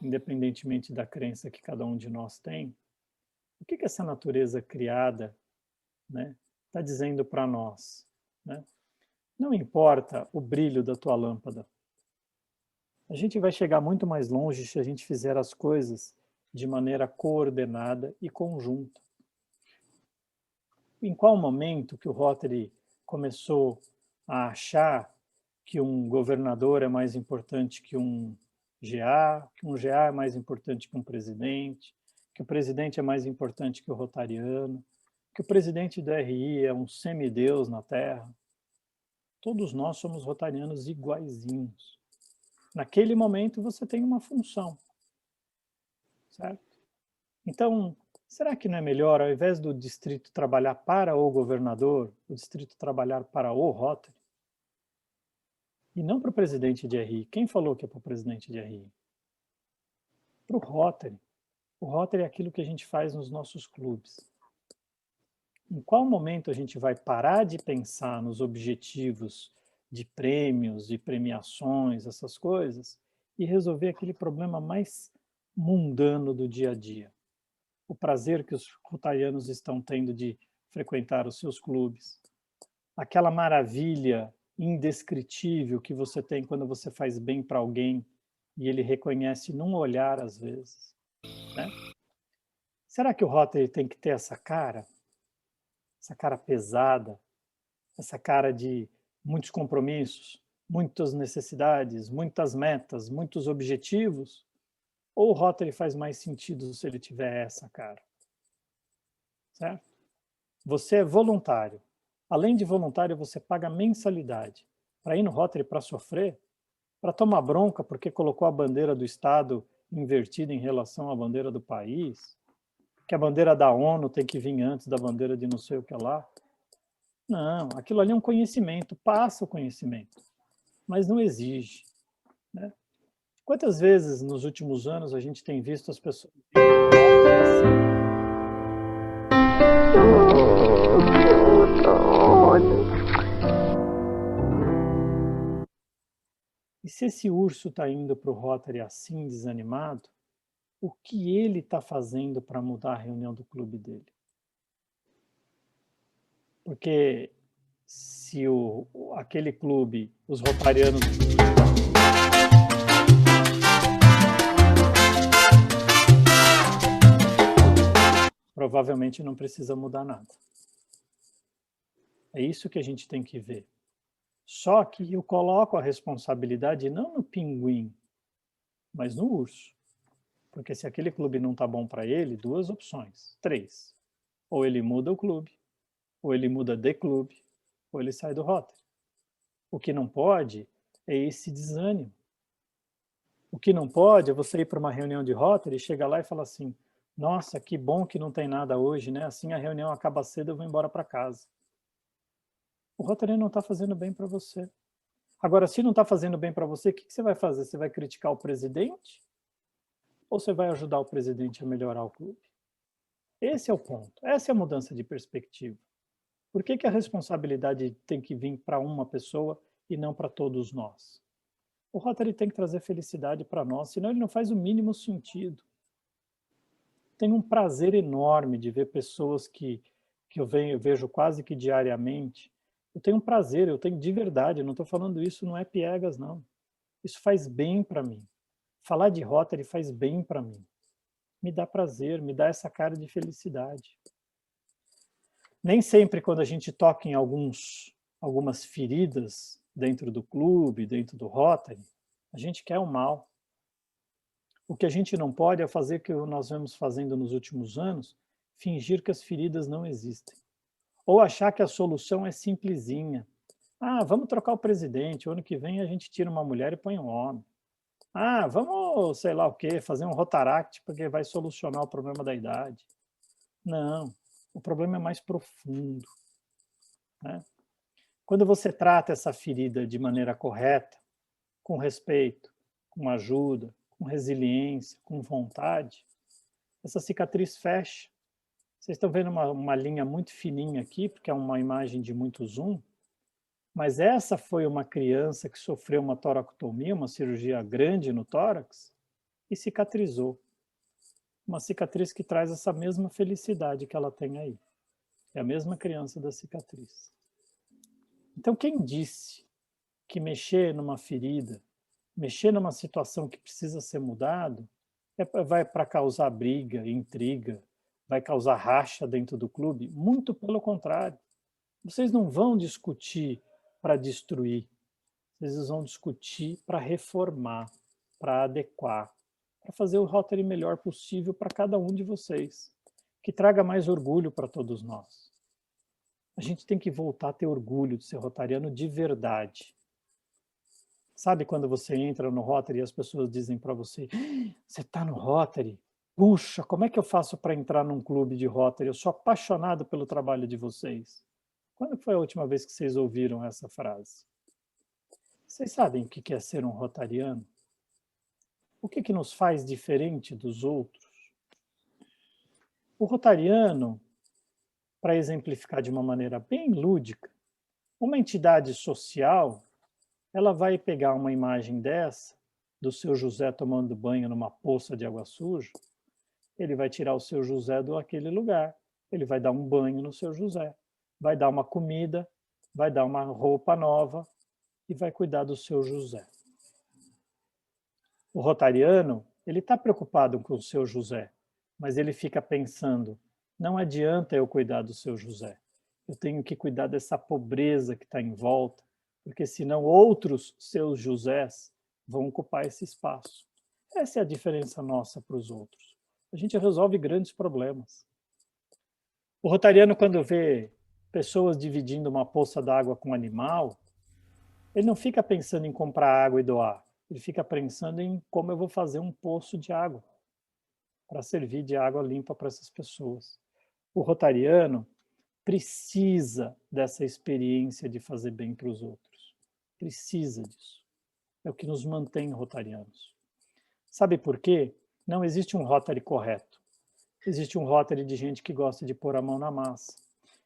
independentemente da crença que cada um de nós tem, o que essa natureza criada, né, está dizendo para nós, né? Não importa o brilho da tua lâmpada. A gente vai chegar muito mais longe se a gente fizer as coisas de maneira coordenada e conjunta. Em qual momento que o Rotary começou a achar que um governador é mais importante que um GA é mais importante que um presidente, que o presidente é mais importante que o rotariano, que o presidente do RI é um semideus na Terra? Todos nós somos rotarianos iguaizinhos. Naquele momento você tem uma função, certo? Então, será que não é melhor, ao invés do distrito trabalhar para o governador, o distrito trabalhar para o Rotary? E não para o presidente de RI. Quem falou que é para o presidente de RI? Para o Rotary. O Rotary é aquilo que a gente faz nos nossos clubes. Em qual momento a gente vai parar de pensar nos objetivos de prêmios e premiações, essas coisas, e resolver aquele problema mais mundano do dia a dia? O prazer que os rotarianos estão tendo de frequentar os seus clubes. Aquela maravilha indescritível que você tem quando você faz bem para alguém e ele reconhece num olhar às vezes, né? Será que o Rotary tem que ter essa cara pesada, essa cara de muitos compromissos, muitas necessidades, muitas metas, muitos objetivos? Ou o Rotary faz mais sentido se ele tiver essa cara? Certo? Você é voluntário. Além de voluntário, você paga mensalidade para ir no Rotary para sofrer, para tomar bronca porque colocou a bandeira do Estado invertida em relação à bandeira do país, que a bandeira da ONU tem que vir antes da bandeira de não sei o que lá. Não, aquilo ali é um conhecimento, passa o conhecimento, mas não exige, né? Quantas vezes nos últimos anos a gente tem visto as pessoas... E se esse urso está indo para o Rotary assim, desanimado, o que ele está fazendo para mudar a reunião do clube dele? Porque se aquele clube, os rotarianos... provavelmente não precisa mudar nada. É isso que a gente tem que ver. Só que eu coloco a responsabilidade não no pinguim, mas no urso. Porque se aquele clube não está bom para ele, 2 opções, 3. Ou ele muda o clube, ou ele muda de clube, ou ele sai do Rotary. O que não pode é esse desânimo. O que não pode é você ir para uma reunião de Rotary e chegar lá e falar assim: nossa, que bom que não tem nada hoje, né? Assim a reunião acaba cedo, eu vou embora para casa. O Rotary não está fazendo bem para você. Agora, se não está fazendo bem para você, o que você vai fazer? Você vai criticar o presidente? Ou você vai ajudar o presidente a melhorar o clube? Esse é o ponto. Essa é a mudança de perspectiva. Por que a responsabilidade tem que vir para uma pessoa e não para todos nós? O Rotary tem que trazer felicidade para nós, senão ele não faz o mínimo sentido. Tenho um prazer enorme de ver pessoas que eu vejo quase que diariamente. Eu tenho um prazer, eu tenho de verdade, eu não estou falando isso, não é piegas, não. Isso faz bem para mim. Falar de Rotary faz bem para mim. Me dá prazer, me dá essa cara de felicidade. Nem sempre quando a gente toca em algumas feridas dentro do clube, dentro do Rotary, a gente quer o mal. O que a gente não pode é fazer o que nós vemos fazendo nos últimos anos, fingir que as feridas não existem. Ou achar que a solução é simplesinha. Ah, vamos trocar o presidente, o ano que vem a gente tira uma mulher e põe um homem. Ah, vamos, sei lá o quê, fazer um Rotaract porque vai solucionar o problema da idade. Não, o problema é mais profundo, né? Quando você trata essa ferida de maneira correta, com respeito, com ajuda, com resiliência, com vontade, essa cicatriz fecha. Vocês estão vendo uma linha muito fininha aqui, porque é uma imagem de muito zoom, mas essa foi uma criança que sofreu uma toracotomia, uma cirurgia grande no tórax, e cicatrizou. Uma cicatriz que traz essa mesma felicidade que ela tem aí. É a mesma criança da cicatriz. Então, quem disse que mexer numa ferida, mexer numa situação que precisa ser mudado, vai para causar briga, intriga, vai causar racha dentro do clube? Muito pelo contrário. Vocês não vão discutir para destruir, vocês vão discutir para reformar, para adequar, para fazer o Rotary melhor possível para cada um de vocês, que traga mais orgulho para todos nós. A gente tem que voltar a ter orgulho de ser rotariano de verdade. Sabe quando você entra no Rotary e as pessoas dizem para você, você está no Rotary? Puxa, como é que eu faço para entrar num clube de Rotary? Eu sou apaixonado pelo trabalho de vocês. Quando foi a última vez que vocês ouviram essa frase? Vocês sabem o que é ser um rotariano? O que nos faz diferente dos outros? O rotariano, para exemplificar de uma maneira bem lúdica, uma entidade social, ela vai pegar uma imagem dessa, do seu José tomando banho numa poça de água suja, ele vai tirar o seu José daquele lugar, ele vai dar um banho no seu José, vai dar uma comida, vai dar uma roupa nova e vai cuidar do seu José. O rotariano, ele está preocupado com o seu José, mas ele fica pensando, não adianta eu cuidar do seu José, eu tenho que cuidar dessa pobreza que está em volta, porque senão outros seus Josés vão ocupar esse espaço. Essa é a diferença nossa para os outros. A gente resolve grandes problemas. O rotariano, quando vê pessoas dividindo uma poça d'água com um animal, ele não fica pensando em comprar água e doar. Ele fica pensando em como eu vou fazer um poço de água para servir de água limpa para essas pessoas. O rotariano precisa dessa experiência de fazer bem para os outros. Precisa disso. É o que nos mantém rotarianos. Sabe por quê? Não existe um Rotary correto. Existe um Rotary de gente que gosta de pôr a mão na massa.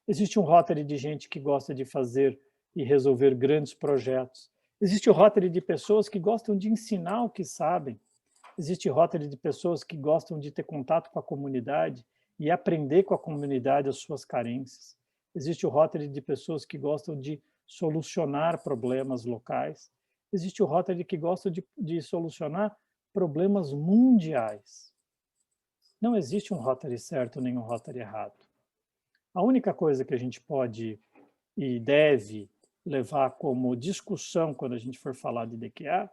Existe um Rotary de gente que gosta de fazer e resolver grandes projetos. Existe o Rotary de pessoas que gostam de ensinar o que sabem. Existe o Rotary de pessoas que gostam de ter contato com a comunidade e aprender com a comunidade as suas carências. Existe o Rotary de pessoas que gostam de solucionar problemas locais. Existe o Rotary que gosta de solucionar problemas mundiais. Não existe um Rotary certo nem um Rotary errado. A única coisa que a gente pode e deve levar como discussão quando a gente for falar de DQA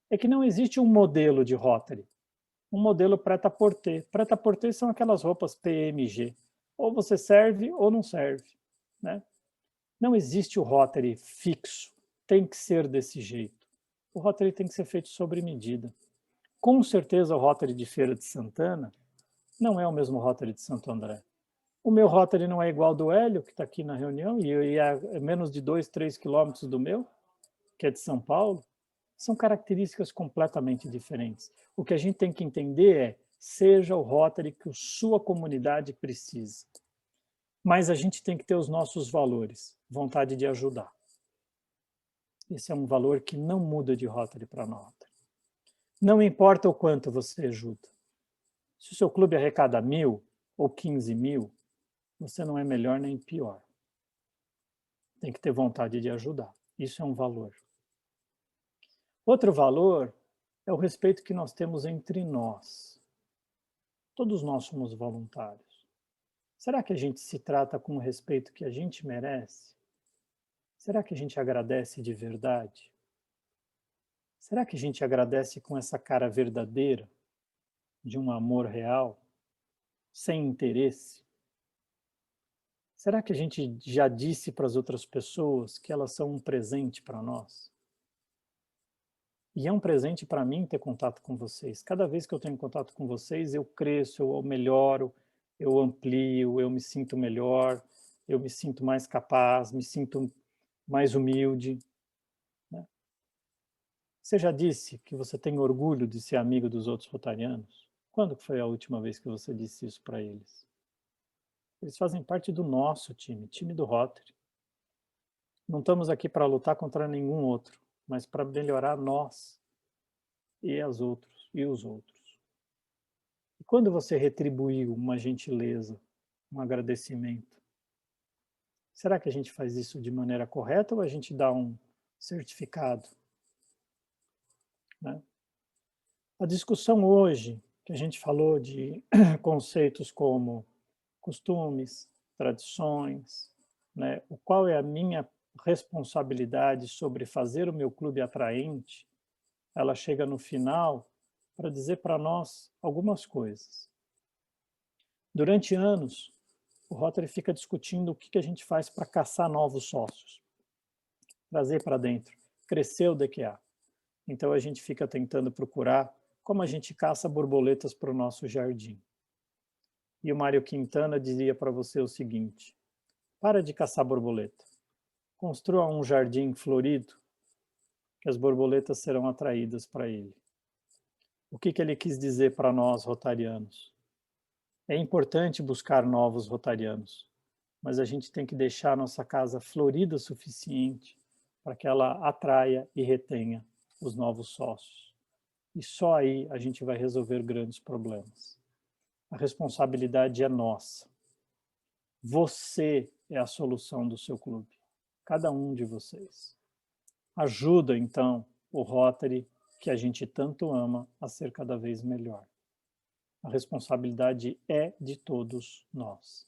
é que não existe um modelo de Rotary, um modelo prêt-à-porter. Prêt-à-porter são aquelas roupas PMG, ou você serve ou não serve, né? Não existe o Rotary fixo, tem que ser desse jeito. O Rotary tem que ser feito sobre medida. Com certeza o Rotary de Feira de Santana não é o mesmo Rotary de Santo André. O meu Rotary não é igual ao do Hélio, que está aqui na reunião, e é menos de 2, 3 quilômetros do meu, que é de São Paulo. São características completamente diferentes. O que a gente tem que entender é, seja o Rotary que a sua comunidade precisa. Mas a gente tem que ter os nossos valores, vontade de ajudar. Esse é um valor que não muda de Rotary para Rotary. Não importa o quanto você ajuda. Se o seu clube arrecada 1.000 ou 15.000, você não é melhor nem pior. Tem que ter vontade de ajudar. Isso é um valor. Outro valor é o respeito que nós temos entre nós. Todos nós somos voluntários. Será que a gente se trata com o respeito que a gente merece? Será que a gente agradece de verdade? Será que a gente agradece com essa cara verdadeira, de um amor real, sem interesse? Será que a gente já disse para as outras pessoas que elas são um presente para nós? E é um presente para mim ter contato com vocês. Cada vez que eu tenho contato com vocês, eu cresço, eu melhoro, eu amplio, eu me sinto melhor, eu me sinto mais capaz, me sinto mais humilde. Né? Você já disse que você tem orgulho de ser amigo dos outros rotarianos? Quando foi a última vez que você disse isso para eles? Eles fazem parte do nosso time, time do Rotary. Não estamos aqui para lutar contra nenhum outro, mas para melhorar nós e os outros. quando você retribuiu uma gentileza, um agradecimento, será que a gente faz isso de maneira correta ou a gente dá um certificado? Né? A discussão hoje, que a gente falou de conceitos como costumes, tradições, né? Qual é a minha responsabilidade sobre fazer o meu clube atraente, ela chega no final para dizer para nós algumas coisas. Durante anos, o Rotary fica discutindo o que a gente faz para caçar novos sócios, trazer para dentro, crescer o DQA. Então a gente fica tentando procurar como a gente caça borboletas para o nosso jardim. E o Mário Quintana dizia para você o seguinte: para de caçar borboleta, construa um jardim florido, que as borboletas serão atraídas para ele. O que ele quis dizer para nós, rotarianos? É importante buscar novos rotarianos, mas a gente tem que deixar a nossa casa florida o suficiente para que ela atraia e retenha os novos sócios. E só aí a gente vai resolver grandes problemas. A responsabilidade é nossa. Você é a solução do seu clube. Cada um de vocês. Ajuda, então, o Rotary, que a gente tanto ama, a ser cada vez melhor. A responsabilidade é de todos nós.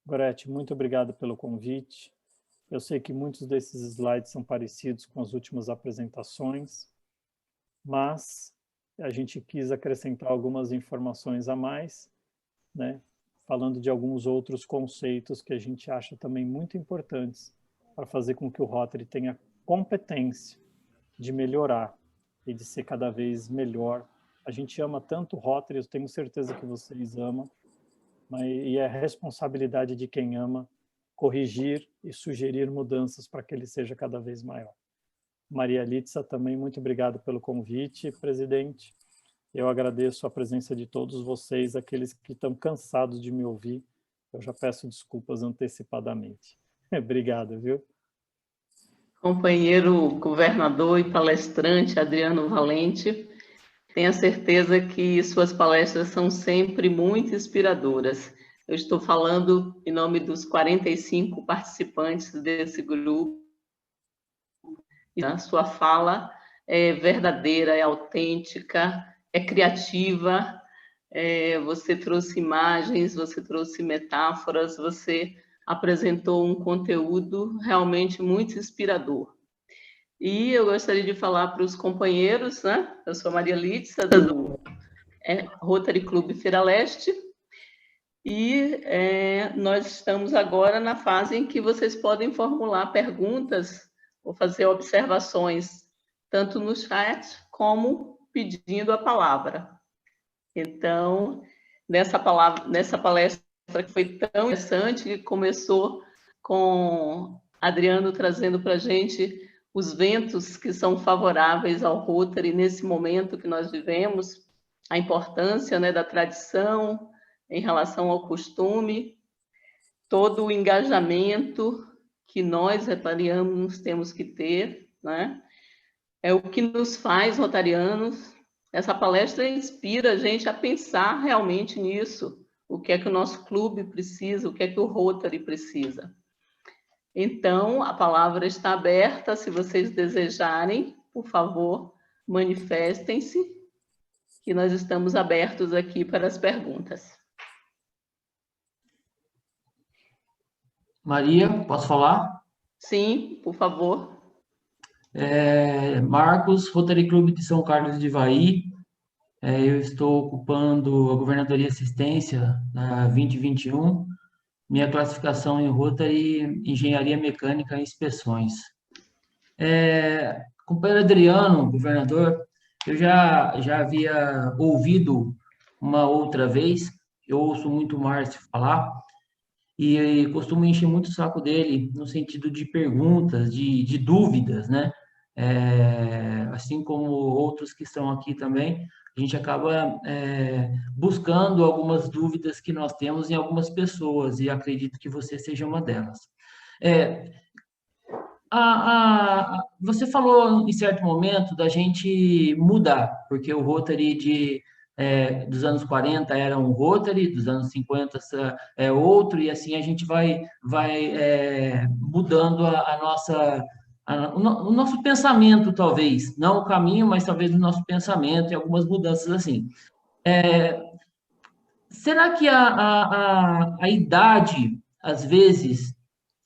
Gorete, muito obrigado pelo convite. Eu sei que muitos desses slides são parecidos com as últimas apresentações, mas a gente quis acrescentar algumas informações a mais, né, falando de alguns outros conceitos que a gente acha também muito importantes para fazer com que o Rotary tenha competência de melhorar e de ser cada vez melhor. A gente ama tanto o Rotary, eu tenho certeza que vocês amam, e é responsabilidade de quem ama corrigir e sugerir mudanças para que ele seja cada vez maior. Maria Litsa, também muito obrigado pelo convite, presidente. Eu agradeço a presença de todos vocês, aqueles que estão cansados de me ouvir. Eu já peço desculpas antecipadamente. Obrigado, viu? Companheiro governador e palestrante Adriano Valente, tenha certeza que suas palestras são sempre muito inspiradoras. Eu estou falando em nome dos 45 participantes desse grupo. A sua fala é verdadeira, é autêntica, é criativa, você trouxe imagens, você trouxe metáforas, você apresentou um conteúdo realmente muito inspirador. E eu gostaria de falar para os companheiros, né? Eu sou a Maria Litsa, do Rotary Clube Feira Leste, e nós estamos agora na fase em que vocês podem formular perguntas ou fazer observações, tanto no chat como pedindo a palavra. Então, nessa palestra que foi tão interessante, que começou com Adriano trazendo para a gente os ventos que são favoráveis ao Rotary nesse momento que nós vivemos, a importância, né, da tradição em relação ao costume, todo o engajamento que nós, rotarianos, temos que ter, né? É o que nos faz rotarianos. Essa palestra inspira a gente a pensar realmente nisso, o que é que o nosso clube precisa, o que é que o Rotary precisa. Então, a palavra está aberta, se vocês desejarem, por favor, manifestem-se, que nós estamos abertos aqui para as perguntas. Maria, posso falar? Sim, por favor. Marcos, Rotary Clube de São Carlos de Ivaí. Eu estou ocupando a Governadoria Assistência na 2021. Minha classificação em Rotary, Engenharia Mecânica e Inspeções. Companheiro Adriano, governador, eu já havia ouvido uma outra vez, eu ouço muito o Márcio falar, e costumo encher muito o saco dele no sentido de perguntas, de dúvidas, né? Assim como outros que estão aqui também, a gente acaba buscando algumas dúvidas que nós temos em algumas pessoas, e acredito que você seja uma delas. Você falou em certo momento da gente mudar, porque o Rotary dos anos 40 era um Rotary, dos anos 50 é outro, e assim a gente vai mudando o nosso pensamento, talvez, não o caminho, mas talvez o nosso pensamento e algumas mudanças assim. Será que a idade, às vezes,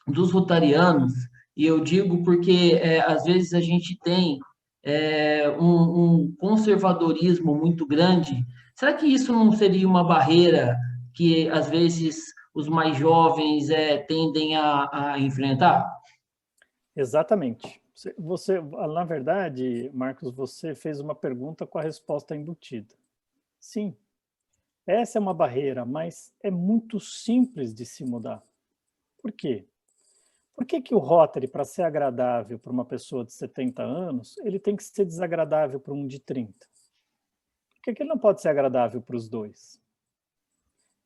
dos rotarianos, e eu digo porque às vezes a gente tem um conservadorismo muito grande, será que isso não seria uma barreira que às vezes os mais jovens tendem a enfrentar? Exatamente. Você, na verdade, Marcos, você fez uma pergunta com a resposta embutida. Sim, essa é uma barreira, mas é muito simples de se mudar. Por quê? Por que o Rotary, para ser agradável para uma pessoa de 70 anos, ele tem que ser desagradável para um de 30? Por que ele não pode ser agradável para os dois?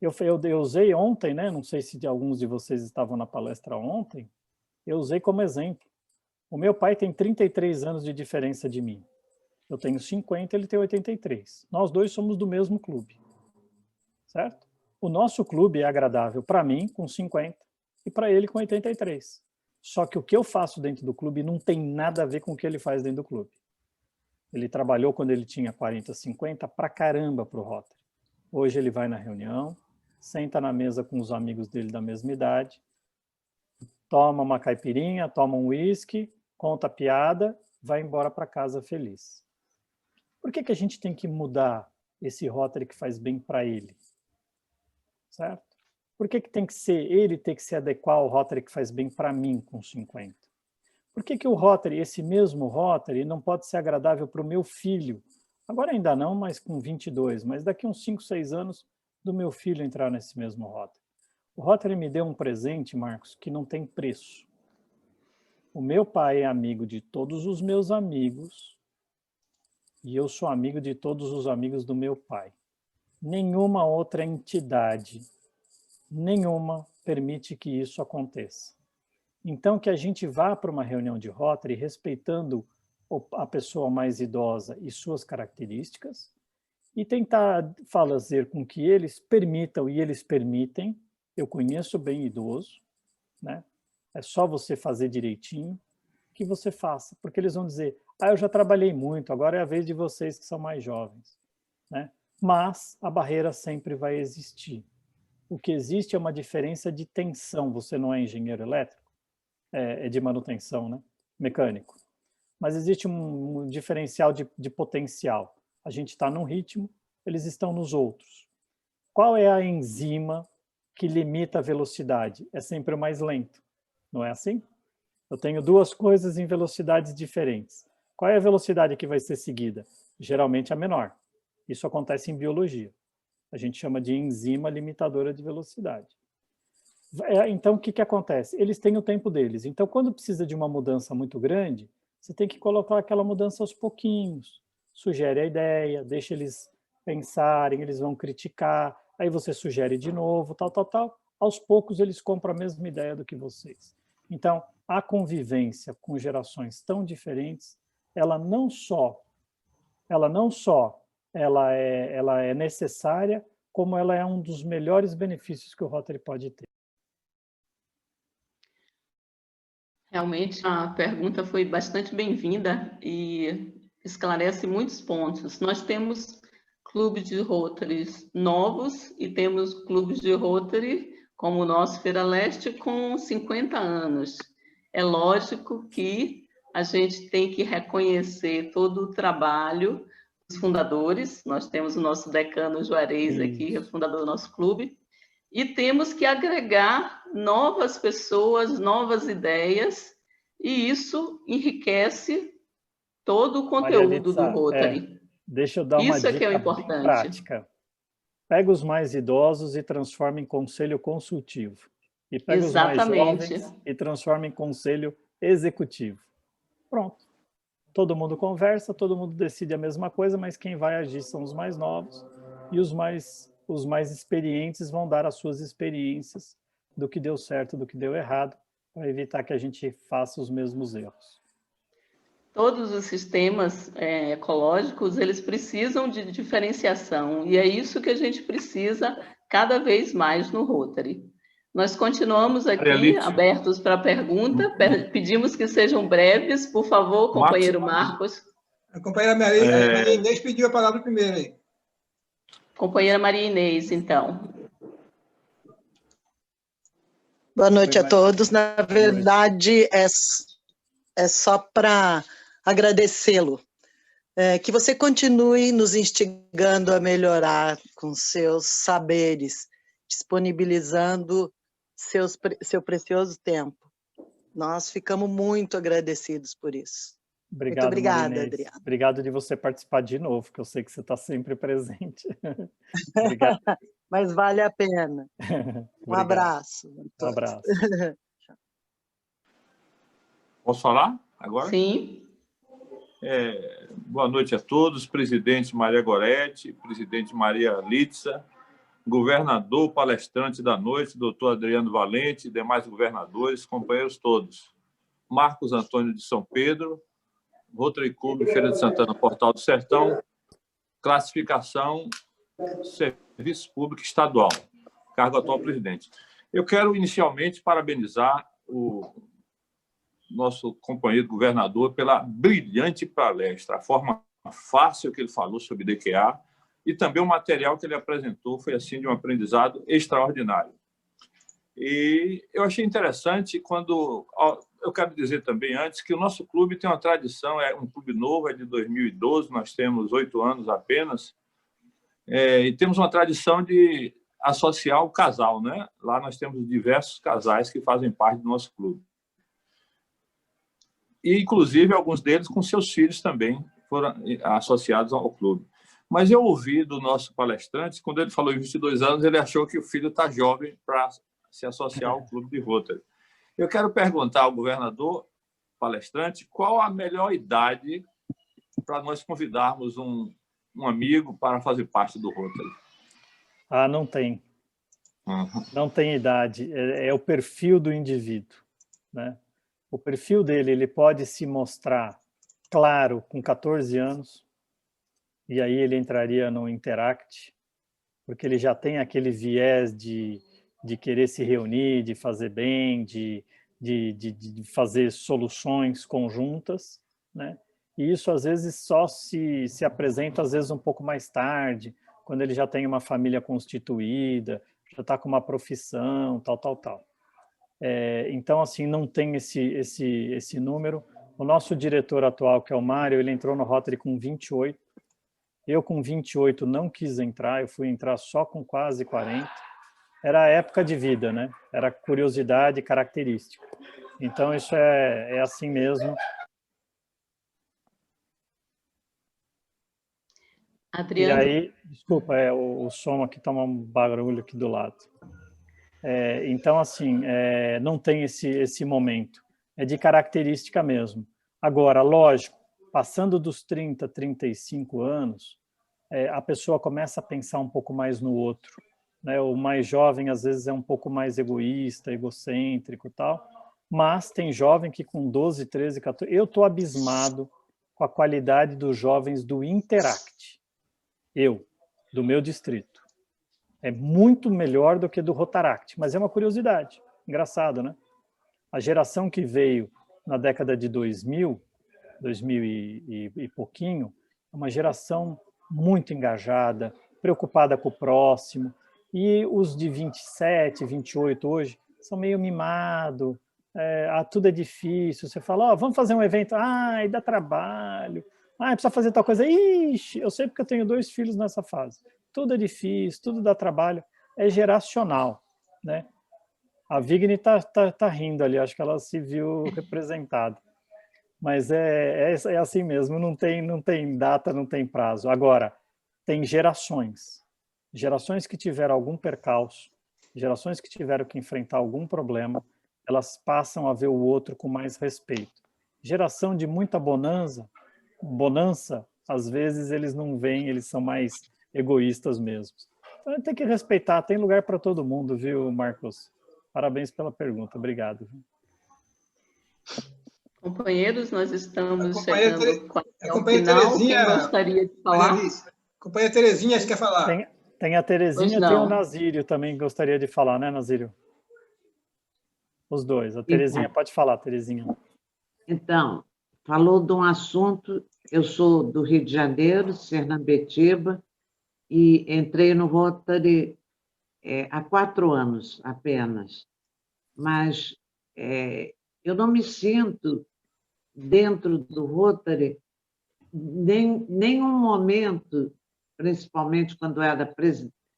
Eu usei ontem, né? Não sei se alguns de vocês estavam na palestra ontem, eu usei como exemplo. O meu pai tem 33 anos de diferença de mim. Eu tenho 50, ele tem 83. Nós dois somos do mesmo clube. Certo? O nosso clube é agradável para mim, com 50, e para ele com 83. Só que o que eu faço dentro do clube não tem nada a ver com o que ele faz dentro do clube. Ele trabalhou quando ele tinha 40, 50, pra caramba pro Rotary. Hoje ele vai na reunião, senta na mesa com os amigos dele da mesma idade, toma uma caipirinha, toma um uísque, conta piada, vai embora para casa feliz. Por que a gente tem que mudar esse Rotary que faz bem para ele? Certo? Por que tem que ser ele ter que se adequar ao Rotary que faz bem para mim com 50? Por que o Rotary, esse mesmo Rotary, não pode ser agradável para o meu filho? Agora ainda não, mas com 22, mas daqui uns 5, 6 anos do meu filho entrar nesse mesmo Rotary. O Rotary me deu um presente, Marcos, que não tem preço. O meu pai é amigo de todos os meus amigos e eu sou amigo de todos os amigos do meu pai. Nenhuma outra entidade, nenhuma, permite que isso aconteça. Então, que a gente vá para uma reunião de Rotary respeitando a pessoa mais idosa e suas características e tentar fazer com que eles permitam, e eles permitem, eu conheço bem idoso, né? É só você fazer direitinho, que você faça, porque eles vão dizer, eu já trabalhei muito, agora é a vez de vocês que são mais jovens, né? Mas a barreira sempre vai existir. O que existe é uma diferença de tensão. Você não é engenheiro elétrico? É de manutenção, né? Mecânico. Mas existe um diferencial de potencial. A gente está num ritmo, eles estão nos outros. Qual é a enzima que limita a velocidade? É sempre o mais lento. Não é assim? Eu tenho duas coisas em velocidades diferentes. Qual é a velocidade que vai ser seguida? Geralmente a menor. Isso acontece em biologia. A gente chama de enzima limitadora de velocidade. Então, o que acontece? Eles têm o tempo deles. Então, quando precisa de uma mudança muito grande, você tem que colocar aquela mudança aos pouquinhos. Sugere a ideia, deixa eles pensarem, eles vão criticar, aí você sugere de novo, tal. Aos poucos, eles compram a mesma ideia do que vocês. Então, a convivência com gerações tão diferentes, ela é necessária, como ela é um dos melhores benefícios que o Rotary pode ter. Realmente, a pergunta foi bastante bem-vinda e esclarece muitos pontos. Nós temos clubes de Rotary novos e temos clubes de Rotary, como o nosso Feira Leste, com 50 anos. É lógico que a gente tem que reconhecer todo o trabalho dos fundadores. Nós temos o nosso decano Juarez aqui, fundador do nosso clube, e temos que agregar novas pessoas, novas ideias, e isso enriquece todo o conteúdo do Rotary. Deixa eu dar uma dica que é o bem prática. Pega os mais idosos e transforma em conselho consultivo. E pega os mais jovens e transforma em conselho executivo. Pronto. Todo mundo conversa, todo mundo decide a mesma coisa, mas quem vai agir são os mais novos e os mais experientes vão dar as suas experiências do que deu certo, do que deu errado, para evitar que a gente faça os mesmos erros. Todos os sistemas ecológicos, eles precisam de diferenciação, e é isso que a gente precisa cada vez mais no Rotary. Nós continuamos aqui abertos para pergunta, pedimos que sejam breves, por favor, companheiro Marcos. A companheira Maria Inês pediu a palavra primeiro aí. Companheira Maria Inês, então. Boa noite a todos. Na verdade, é só para agradecê-lo. Que você continue nos instigando a melhorar com seus saberes, disponibilizando seu precioso tempo. Nós ficamos muito agradecidos por isso. Obrigado, muito obrigada, Marinês. Adriano. Obrigado de você participar de novo, que eu sei que você está sempre presente. Obrigado. Mas vale a pena. Um abraço. Um abraço. Posso falar agora? Sim. Boa noite a todos. Presidente Maria Goretti, presidente Maria Litza, governador palestrante da noite, doutor Adriano Valente, demais governadores, companheiros todos. Marcos Antônio de São Pedro, Rotary Clube Feira de Santana, Portal do Sertão, classificação Serviço Público Estadual, cargo atual presidente. Eu quero inicialmente parabenizar o nosso companheiro governador pela brilhante palestra, a forma fácil que ele falou sobre DQA e também o material que ele apresentou foi assim de um aprendizado extraordinário. E eu achei interessante quando... Eu quero dizer também antes que o nosso clube tem uma tradição, é um clube novo, é de 2012, nós temos 8 anos apenas, e temos uma tradição de associar o casal, né? Lá nós temos diversos casais que fazem parte do nosso clube. E, inclusive, alguns deles com seus filhos também foram associados ao clube. Mas eu ouvi do nosso palestrante, quando ele falou em 22 anos, ele achou que o filho está jovem para se associar ao clube de Rotary. Eu quero perguntar ao governador palestrante qual a melhor idade para nós convidarmos um amigo para fazer parte do Rotary. Não tem. Não tem idade. É o perfil do indivíduo, né? O perfil dele, ele pode se mostrar claro com 14 anos, e aí ele entraria no Interact, porque ele já tem aquele viés de querer se reunir, de fazer bem, de fazer soluções conjuntas, né? E isso, às vezes, só se apresenta, às vezes, um pouco mais tarde, quando ele já tem uma família constituída, já está com uma profissão, tal. Então, assim, não tem esse número. O nosso diretor atual, que é o Mário, ele entrou no Rotary com 28. Eu, com 28, não quis entrar, eu fui entrar só com quase 40. Era a época de vida, né? Era curiosidade característica. Então, isso é assim mesmo. Adriano. E aí, desculpa, o som aqui está um barulho aqui do lado. Então, assim, não tem esse momento. É de característica mesmo. Agora, lógico, passando dos 30, 35 anos, a pessoa começa a pensar um pouco mais no outro, né? O mais jovem, às vezes, é um pouco mais egoísta, egocêntrico e tal, mas tem jovem que com 12, 13, 14... Eu estou abismado com a qualidade dos jovens do Interact. Do meu distrito. É muito melhor do que do Rotaract, mas é uma curiosidade. Engraçado, né? A geração que veio na década de 2000 e pouquinho, é uma geração muito engajada, preocupada com o próximo, e os de 27, 28 hoje são meio mimados, tudo é difícil, você fala, vamos fazer um evento, dá trabalho, precisa fazer tal coisa, ixi, eu sei porque eu tenho 2 filhos nessa fase, tudo é difícil, tudo dá trabalho, é geracional, né? A Vigni tá rindo ali, acho que ela se viu representada. Mas é assim mesmo, não tem data, não tem prazo. Agora, tem gerações. Gerações que tiveram algum percalço, gerações que tiveram que enfrentar algum problema, elas passam a ver o outro com mais respeito. Geração de muita bonança, às vezes eles não veem, eles são mais egoístas mesmo. Então, tem que respeitar, tem lugar para todo mundo, viu, Marcos? Parabéns pela pergunta, obrigado. Companheiros, nós estamos companheira chegando quase ao companheira final. Quem Terezinha, gostaria de falar? Companheira Terezinha, acho que quer falar. Tem a Terezinha e Pois tem o não. Nazírio também, que gostaria de falar, né, Nazírio? Os dois. A Terezinha, pode falar, Terezinha. Então, falou de um assunto, eu sou do Rio de Janeiro, Sernambetiba, e entrei no Rotary há 4 anos apenas, mas eu não me sinto dentro do Rotary nenhum momento, principalmente quando era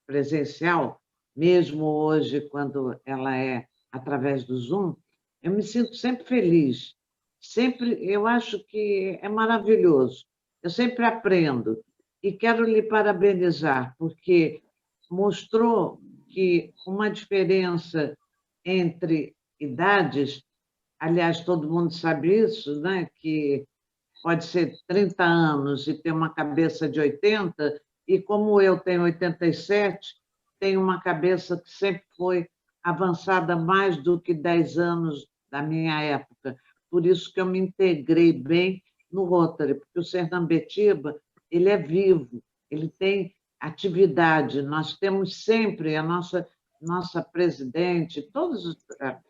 presencial, mesmo hoje quando ela é através do Zoom, eu me sinto sempre feliz, sempre, eu acho que é maravilhoso, eu sempre aprendo e quero lhe parabenizar, porque mostrou que uma diferença entre idades, aliás, todo mundo sabe isso, né? Que pode ser 30 anos e ter uma cabeça de 80, e como eu tenho 87, tenho uma cabeça que sempre foi avançada mais do que 10 anos da minha época. Por isso que eu me integrei bem no Rotary, porque o Sernambetiba, ele é vivo, ele tem atividade, nós temos sempre a nossa presidente,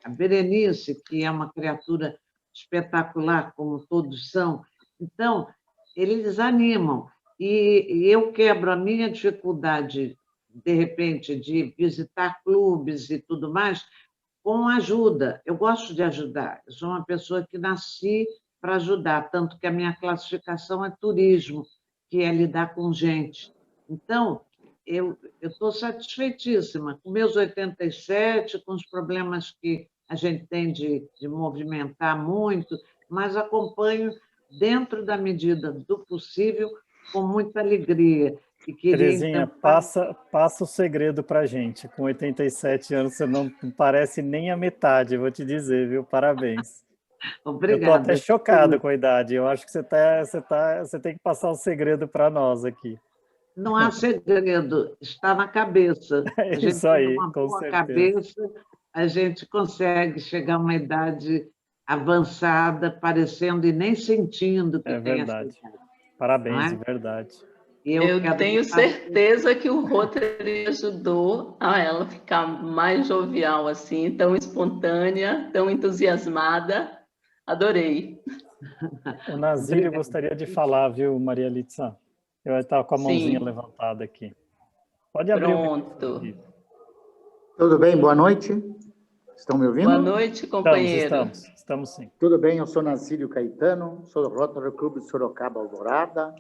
a Berenice, que é uma criatura espetacular, como todos são. Então, eles animam. E eu quebro a minha dificuldade, de repente, de visitar clubes e tudo mais, com ajuda. Eu gosto de ajudar. Eu sou uma pessoa que nasci para ajudar, tanto que a minha classificação é turismo, que é lidar com gente. Então, eu estou satisfeitíssima com meus 87, com os problemas que a gente tem de movimentar muito, mas acompanho dentro da medida do possível, com muita alegria. E queria, Terezinha, então, passa o segredo para a gente. Com 87 anos, você não parece nem a metade, vou te dizer, viu? Parabéns. Obrigada. Eu estou até chocado com a idade. Eu acho que você tem que passar o segredo para nós aqui. Não há segredo, está na cabeça. É A gente isso aí, tem uma com boa certeza. cabeça, a gente consegue chegar a uma idade avançada, parecendo e nem sentindo que tem essa verdade. idade. Parabéns, Não é? de verdade. Eu tenho certeza que o Rotary ajudou a ela ficar mais jovial, assim, tão espontânea, tão entusiasmada. Adorei. O Nazírio gostaria de falar, viu, Maria Litsa? Eu estava com a mãozinha levantada aqui. Pode abrir o microfone. Tudo bem? Boa noite. Estão me ouvindo? Boa noite, companheiro. Estamos sim. Tudo bem, eu sou Nazírio Caetano, sou do Rotary Clube de Sorocaba Alvorada,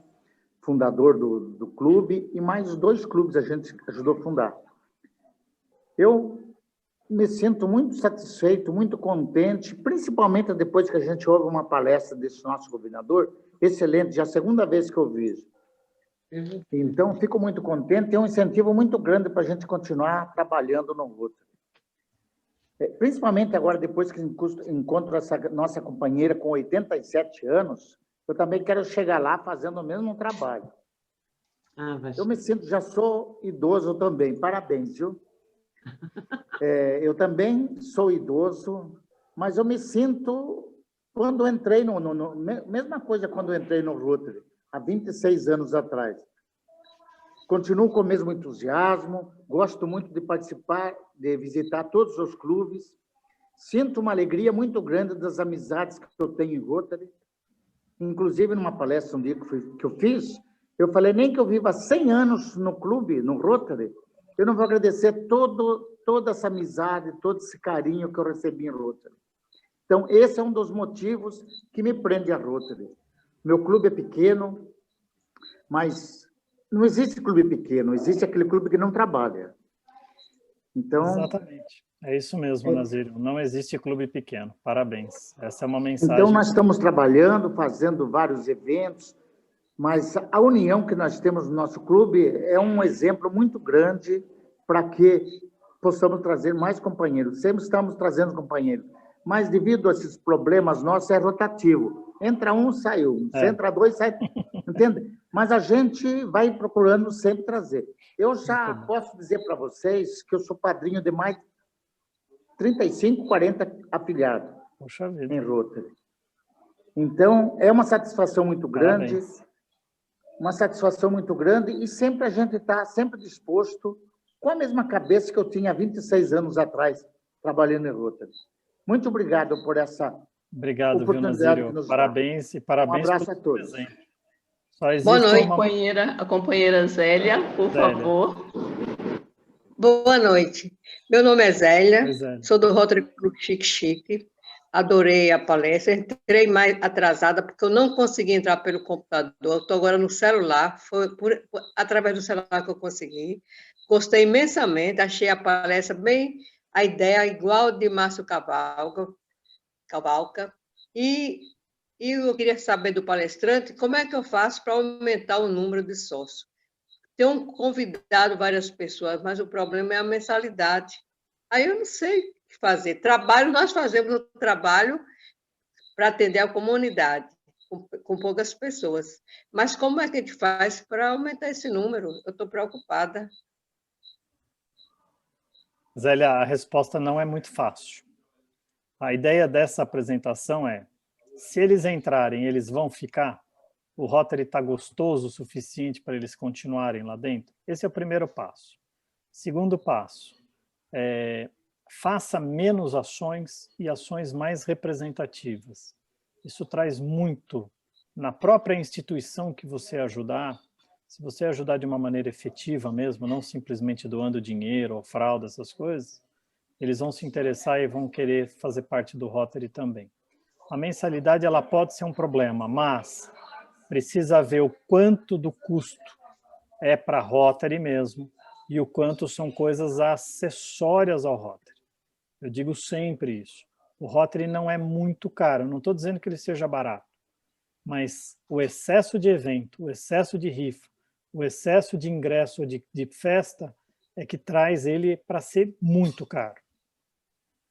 fundador do clube, e mais 2 clubes a gente ajudou a fundar. Eu me sinto muito satisfeito, muito contente, principalmente depois que a gente ouve uma palestra desse nosso governador, excelente, já é a 2ª vez que eu vejo. Então, fico muito contente, tem um incentivo muito grande para a gente continuar trabalhando no Rotary. Principalmente agora, depois que encontro essa nossa companheira com 87 anos, eu também quero chegar lá fazendo o mesmo trabalho. Eu me sinto, já sou idoso também, parabéns, viu? Eu também sou idoso, mas eu me sinto, quando entrei mesma coisa quando entrei no Rotary, há 26 anos atrás. Continuo com o mesmo entusiasmo, gosto muito de participar, de visitar todos os clubes, sinto uma alegria muito grande das amizades que eu tenho em Rotary. Inclusive, numa palestra um dia que eu fiz, eu falei, nem que eu viva 100 anos no clube, no Rotary, eu não vou agradecer toda essa amizade, todo esse carinho que eu recebi em Rotary. Então, esse é um dos motivos que me prende a Rotary. Meu clube é pequeno, mas não existe clube pequeno, existe aquele clube que não trabalha. Então, exatamente. É isso mesmo, Nazírio. Não existe clube pequeno. Parabéns. Essa é uma mensagem. Então, nós estamos trabalhando, fazendo vários eventos, mas a união que nós temos no nosso clube é um exemplo muito grande para que possamos trazer mais companheiros. Sempre estamos trazendo companheiros, mas devido a esses problemas nossos, é rotativo. Entra um, sai um. Se entra 2, sai... Entende? Mas a gente vai procurando sempre trazer. Eu já posso dizer para vocês que eu sou padrinho de mais de 35, 40 afiliados em Rotary. Então, é uma satisfação muito grande, e sempre a gente está sempre disposto, com a mesma cabeça que eu tinha 26 anos atrás, trabalhando em Rotary. Muito obrigado por essa oportunidade que nos parabéns dá. E parabéns um abraço a todos. Boa noite, a companheira Zélia, por favor. Boa noite. Meu nome é Zélia, sou do Rotary Club Chique Chique. Adorei a palestra, entrei mais atrasada porque eu não consegui entrar pelo computador, estou agora no celular, foi através do celular que eu consegui. Gostei imensamente, achei a palestra bem, a ideia igual de Márcio Cavalca, e eu queria saber do palestrante como é que eu faço para aumentar o número de sócios. Tenho convidado várias pessoas, mas o problema é a mensalidade. Aí eu não sei o que fazer. Nós fazemos o trabalho para atender a comunidade, com poucas pessoas. Mas como é que a gente faz para aumentar esse número? Eu estou preocupada. Zélia, a resposta não é muito fácil. A ideia dessa apresentação é, se eles entrarem, eles vão ficar? O Rotary está gostoso o suficiente para eles continuarem lá dentro? Esse é o primeiro passo. Segundo passo, faça menos ações e ações mais representativas. Isso traz muito na própria instituição que você ajudar. Se você ajudar de uma maneira efetiva mesmo, não simplesmente doando dinheiro ou fralda, essas coisas, eles vão se interessar e vão querer fazer parte do Rotary também. A mensalidade ela pode ser um problema, mas precisa ver o quanto do custo é para Rotary mesmo e o quanto são coisas acessórias ao Rotary. Eu digo sempre isso. O Rotary não é muito caro, não estou dizendo que ele seja barato, mas o excesso de evento, o excesso de rifa, o excesso de ingresso de festa é que traz ele para ser muito caro.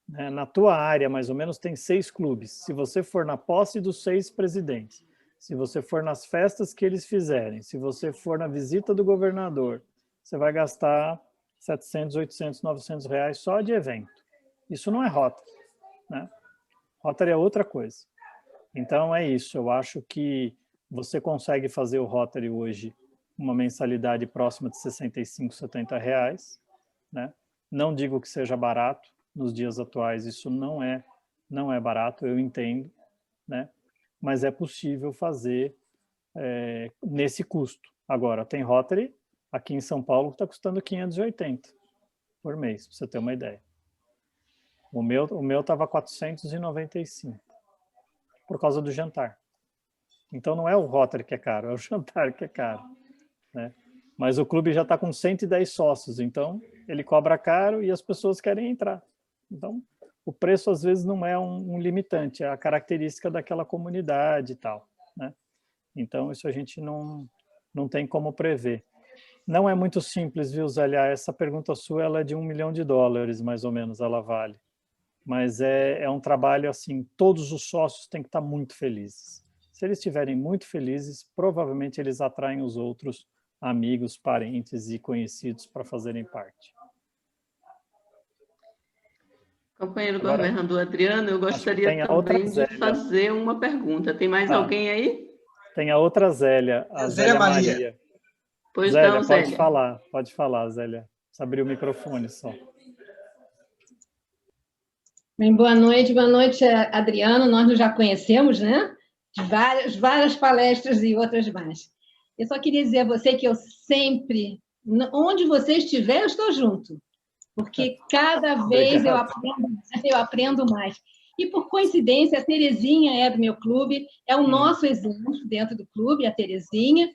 Na tua área, mais ou menos, tem 6 clubes. Se você for na posse dos 6 presidentes, se você for nas festas que eles fizerem, se você for na visita do governador, você vai gastar 700, 800, 900 reais só de evento. Isso não é Rotary, né? Rotary é outra coisa. Então é isso, eu acho que você consegue fazer o Rotary hoje uma mensalidade próxima de 65, 70 reais, né? Não digo que seja barato, nos dias atuais isso não é barato, eu entendo, né? Mas é possível fazer nesse custo. Agora, tem Rotary aqui em São Paulo que está custando 580 por mês, para você ter uma ideia. O meu estava 495 por causa do jantar. Então não é o Rotary que é caro, é o jantar que é caro, né? Mas o clube já está com 110 sócios, então ele cobra caro e as pessoas querem entrar. Então o preço às vezes não é um limitante, é a característica daquela comunidade e tal, né? Então isso a gente não tem como prever. Não é muito simples, viu, Zélia? Essa pergunta sua ela é de $1 milhão, mais ou menos, ela vale. Mas é um trabalho assim, todos os sócios têm que estar muito felizes. Se eles estiverem muito felizes, provavelmente eles atraem os outros amigos, parentes e conhecidos para fazerem parte. Companheiro governador Adriano, eu gostaria também de fazer uma pergunta. Tem mais alguém aí? Tem a outra Zélia, a Zélia Maria. Pois Zélia, não, Zélia. Pode falar, Zélia. Precisa abrir o microfone só. Bem, boa noite, Adriano. Nós nos já conhecemos, né? De várias palestras e outras mais. Eu só queria dizer a você que eu sempre, onde você estiver, eu estou junto. Porque cada vez eu aprendo mais. E, por coincidência, a Terezinha é do meu clube, é o nosso exemplo dentro do clube, a Terezinha.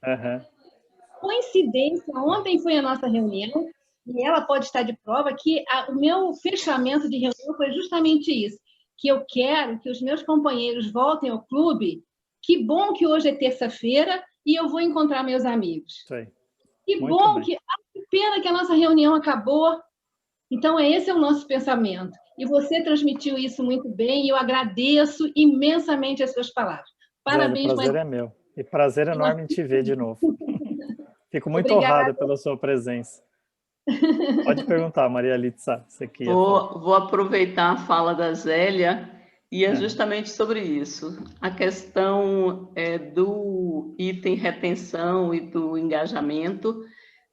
Coincidência, ontem foi a nossa reunião, e ela pode estar de prova que o meu fechamento de reunião foi justamente isso, que eu quero que os meus companheiros voltem ao clube. Que bom que hoje é terça-feira e eu vou encontrar meus amigos. Que bom que pena que a nossa reunião acabou. Então, esse é o nosso pensamento. E você transmitiu isso muito bem e eu agradeço imensamente as suas palavras. Parabéns. O prazer é meu. E prazer enorme em te ver de novo. Fico muito honrada pela sua presença. Pode perguntar, Maria Litsa. Vou aproveitar a fala da Zélia E é justamente sobre isso. A questão do item retenção e do engajamento,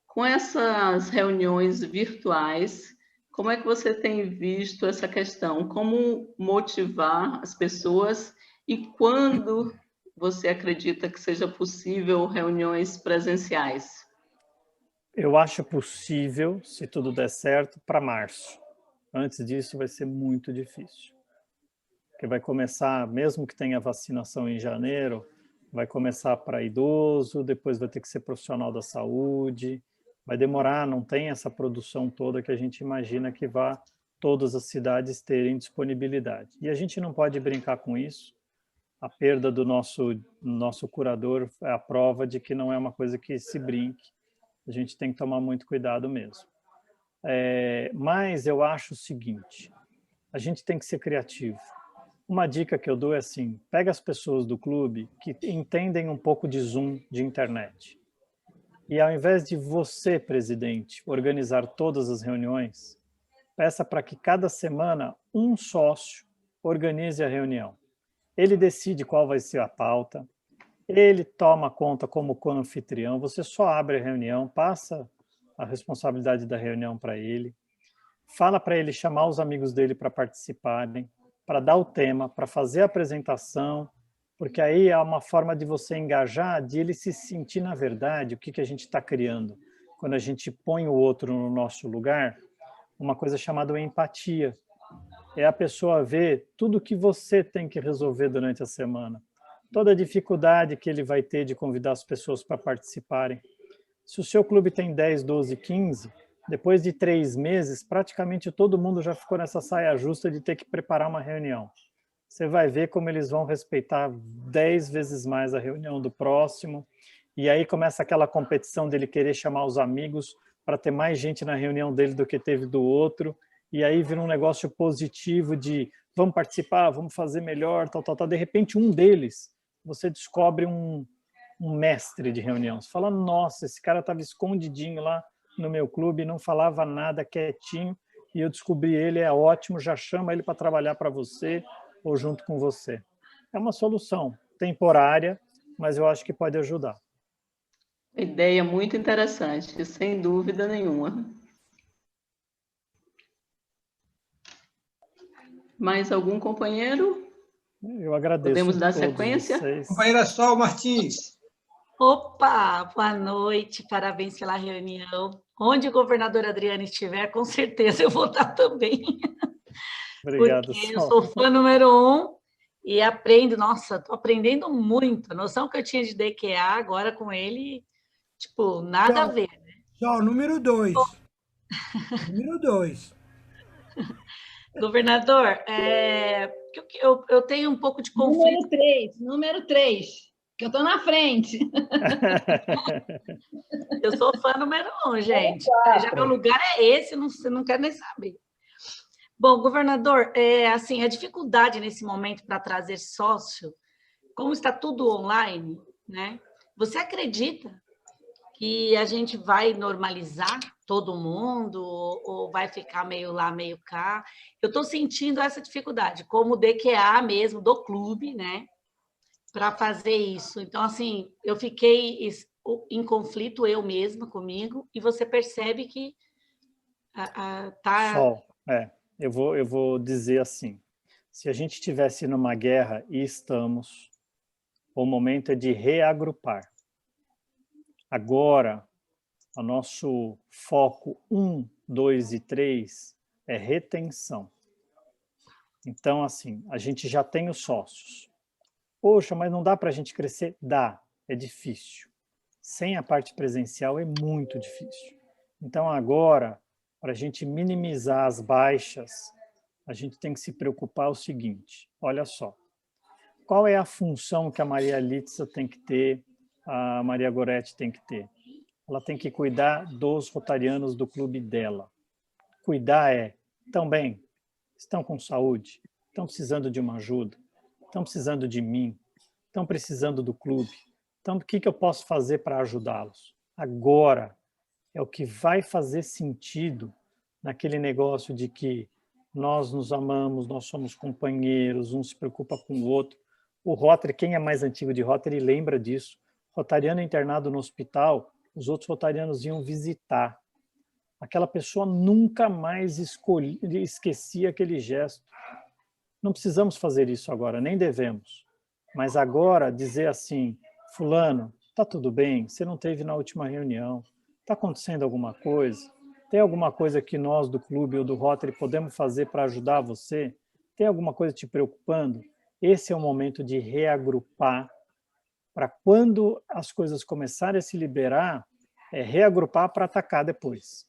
com essas reuniões virtuais, como é que você tem visto essa questão? Como motivar as pessoas e quando você acredita que seja possível reuniões presenciais? Eu acho possível, se tudo der certo, para março. Antes disso vai ser muito difícil. Porque vai começar, mesmo que tenha vacinação em janeiro, vai começar para idoso, depois vai ter que ser profissional da saúde, vai demorar, não tem essa produção toda que a gente imagina que vá todas as cidades terem disponibilidade. E a gente não pode brincar com isso. A perda do nosso curador é a prova de que não é uma coisa que se brinque. A gente tem que tomar muito cuidado mesmo. Mas eu acho o seguinte, a gente tem que ser criativo. Uma dica que eu dou é assim, pega as pessoas do clube que entendem um pouco de Zoom, de internet. E ao invés de você, presidente, organizar todas as reuniões, peça para que cada semana um sócio organize a reunião. Ele decide qual vai ser a pauta, ele toma conta como co-anfitrião, você só abre a reunião, passa a responsabilidade da reunião para ele, fala para ele chamar os amigos dele para participarem, para dar o tema, para fazer a apresentação, porque aí é uma forma de você engajar, de ele se sentir, na verdade, o que a gente está criando. Quando a gente põe o outro no nosso lugar, uma coisa chamada empatia. É a pessoa ver tudo que você tem que resolver durante a semana. Toda a dificuldade que ele vai ter de convidar as pessoas para participarem. Se o seu clube tem 10, 12, 15, depois de 3 meses, praticamente todo mundo já ficou nessa saia justa de ter que preparar uma reunião. Você vai ver como eles vão respeitar 10 vezes mais a reunião do próximo, e aí começa aquela competição dele querer chamar os amigos para ter mais gente na reunião dele do que teve do outro, e aí vira um negócio positivo de vamos participar, vamos fazer melhor, tal. De repente, um deles, você descobre um mestre de reunião. Você fala, nossa, esse cara estava escondidinho lá no meu clube, não falava nada, quietinho, e eu descobri ele, é ótimo, já chama ele para trabalhar para você ou junto com você. É uma solução temporária, mas eu acho que pode ajudar. Ideia muito interessante, sem dúvida nenhuma. Mais algum companheiro? Eu agradeço. Podemos dar sequência? Vocês. Companheira Sol Martins. Opa, boa noite, parabéns pela reunião. Onde o governador Adriano estiver, com certeza eu vou estar também. Obrigado, porque eu sou fã número 1 e aprendo, nossa, estou aprendendo muito. A noção que eu tinha de DQA agora com ele, tipo, nada a ver. Né? Só número 2. Número 2. Governador, eu tenho um pouco de conflito. Número 3. Que eu estou na frente. Eu sou fã número 1, gente. Já meu lugar é esse, não quero nem saber. Bom, governador, assim, a dificuldade nesse momento para trazer sócio, como está tudo online, né? Você acredita que a gente vai normalizar todo mundo ou vai ficar meio lá, meio cá? Eu estou sentindo essa dificuldade, como DQA mesmo, do clube, né? Para fazer isso. Então, assim, eu fiquei em conflito eu mesma comigo e você percebe que tá... Sol, eu vou dizer assim, se a gente estivesse numa guerra e estamos, o momento é de reagrupar. Agora, o nosso foco 1, 2 e 3 é retenção. Então, assim, a gente já tem os sócios. Poxa, mas não dá para a gente crescer? Dá, é difícil. Sem a parte presencial é muito difícil. Então agora, para a gente minimizar as baixas, a gente tem que se preocupar o seguinte, olha só, qual é a função que a Maria Litsa tem que ter, a Maria Goretti tem que ter? Ela tem que cuidar dos rotarianos do clube dela. Cuidar estão bem? Estão com saúde? Estão precisando de uma ajuda? Estão precisando de mim, estão precisando do clube. Então, o que eu posso fazer para ajudá-los? Agora é o que vai fazer sentido naquele negócio de que nós nos amamos, nós somos companheiros, um se preocupa com o outro. O Rotary, quem é mais antigo de Rotary lembra disso. Rotariano internado no hospital, os outros rotarianos iam visitar. Aquela pessoa nunca mais esquecia aquele gesto. Não precisamos fazer isso agora, nem devemos. Mas agora dizer assim, fulano, tá tudo bem? Você não esteve na última reunião? Está acontecendo alguma coisa? Tem alguma coisa que nós do clube ou do Rotary podemos fazer para ajudar você? Tem alguma coisa te preocupando? Esse é o momento de reagrupar, para quando as coisas começarem a se liberar, reagrupar para atacar depois.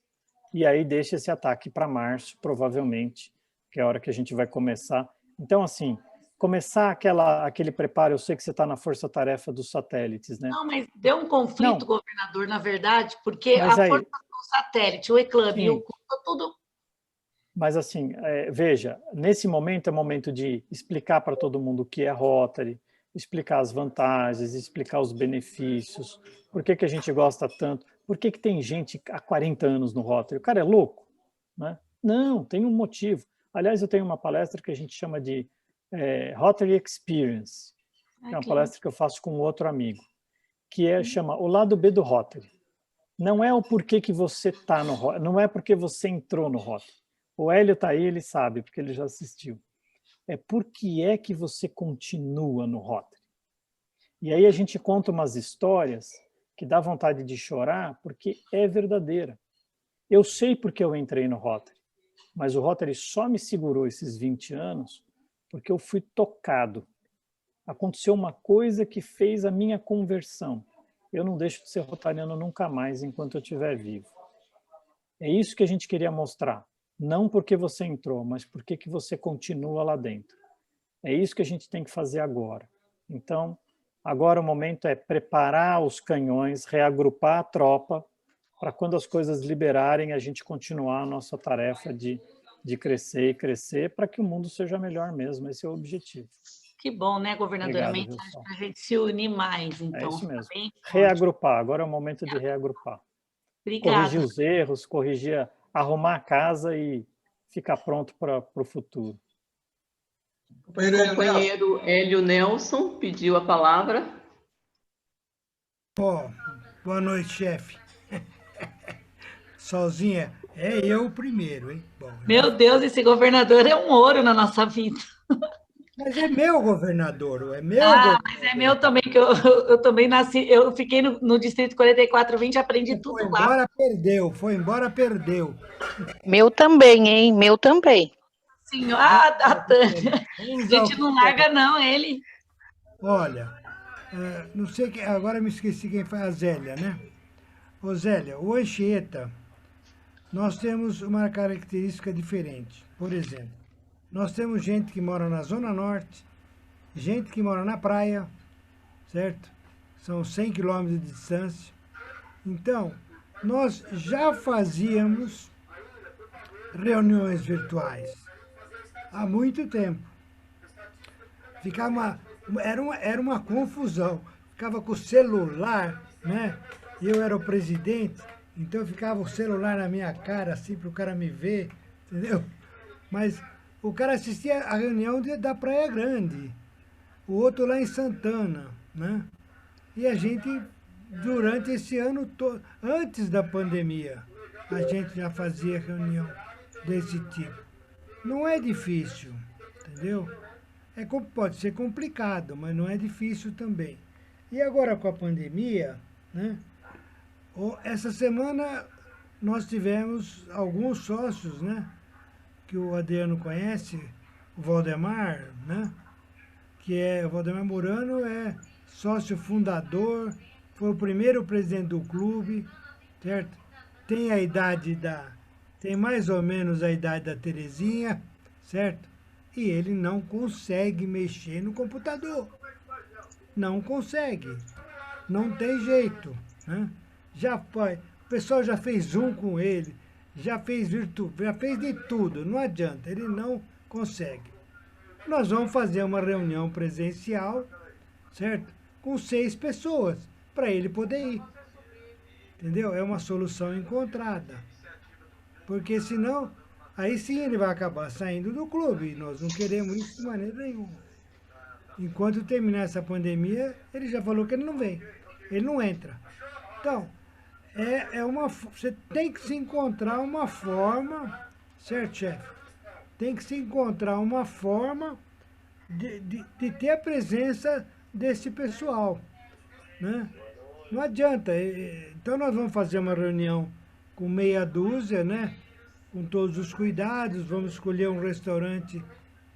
E aí deixa esse ataque para março, provavelmente, que é a hora que a gente vai começar. Então, assim, começar aquele preparo, eu sei que você está na força-tarefa dos satélites, né? Não, mas deu um conflito, Não. governador, na verdade, porque Mas a aí, força do satélite, o E-Club e o clube, tudo... Mas assim, veja, nesse momento é momento de explicar para todo mundo o que é Rotary, explicar as vantagens, explicar os benefícios, por que a gente gosta tanto, por que tem gente há 40 anos no Rotary. O cara é louco, né? Não, tem um motivo. Aliás, eu tenho uma palestra que a gente chama de Rotary Experience, que é uma palestra que eu faço com outro amigo, que chama O Lado B do Rotary. Não é o porquê que você está no Rotary, não é porque você entrou no Rotary. O Hélio está aí, ele sabe, porque ele já assistiu. É por que é que você continua no Rotary. E aí a gente conta umas histórias que dá vontade de chorar, porque é verdadeira. Eu sei porque eu entrei no Rotary, mas o Rotary só me segurou esses 20 anos porque eu fui tocado. Aconteceu uma coisa que fez a minha conversão. Eu não deixo de ser rotariano nunca mais enquanto eu estiver vivo. É isso que a gente queria mostrar. Não porque você entrou, mas porque que você continua lá dentro. É isso que a gente tem que fazer agora. Então, agora o momento é preparar os canhões, reagrupar a tropa, para quando as coisas liberarem, a gente continuar a nossa tarefa de crescer e crescer, para que o mundo seja melhor mesmo. Esse é o objetivo. Que bom, né, governador? Obrigado, a mensagem para a gente se unir mais, então. É isso mesmo. Tá, reagrupar, agora é o momento de reagrupar. Obrigada. Corrigir os erros, arrumar a casa e ficar pronto para o futuro. O companheiro Hélio Nelson pediu a palavra. Boa noite, chefe. Sozinha, é eu primeiro, hein? Bom, meu Deus, esse governador é um ouro na nossa vida. Mas é meu governador, é meu governador. Mas é meu também, que eu também nasci, eu fiquei no Distrito 4420, aprendi tudo lá. Foi embora, perdeu. Meu também, hein? Meu também. Senhora, a Tânia. A gente não larga, não, ele. Olha, não sei, agora me esqueci quem foi, a Zélia, né? Ô Zélia, o Anchieta, nós temos uma característica diferente. Por exemplo, nós temos gente que mora na Zona Norte, gente que mora na praia, certo? São 100 quilômetros de distância. Então, nós já fazíamos reuniões virtuais há muito tempo. Era uma confusão. Ficava com o celular, né? Eu era o presidente, então ficava o celular na minha cara, assim, para o cara me ver, entendeu? Mas o cara assistia a reunião da Praia Grande, o outro lá em Santana, né? E a gente, durante esse ano todo, antes da pandemia, a gente já fazia reunião desse tipo. Não é difícil, entendeu? Pode ser complicado, mas não é difícil também. E agora com a pandemia, né? Essa semana nós tivemos alguns sócios, né? Que o Adriano conhece, o Valdemar, né? O Valdemar Murano é sócio fundador, foi o primeiro presidente do clube, certo? Tem mais ou menos a idade da Terezinha, certo? E ele não consegue mexer no computador. Não consegue. Não tem jeito, né? O pessoal já fez Zoom com ele, já fez de tudo, não adianta, ele não consegue. Nós vamos fazer uma reunião presencial, certo? Com 6 pessoas, para ele poder ir. Entendeu? É uma solução encontrada. Porque senão aí sim ele vai acabar saindo do clube. Nós não queremos isso de maneira nenhuma. Enquanto terminar essa pandemia, ele já falou que ele não vem, ele não entra. Então, você tem que se encontrar uma forma, certo, chefe? Tem que se encontrar uma forma de ter a presença desse pessoal, né? Não adianta. Então, nós vamos fazer uma reunião com meia dúzia, né? Com todos os cuidados, vamos escolher um restaurante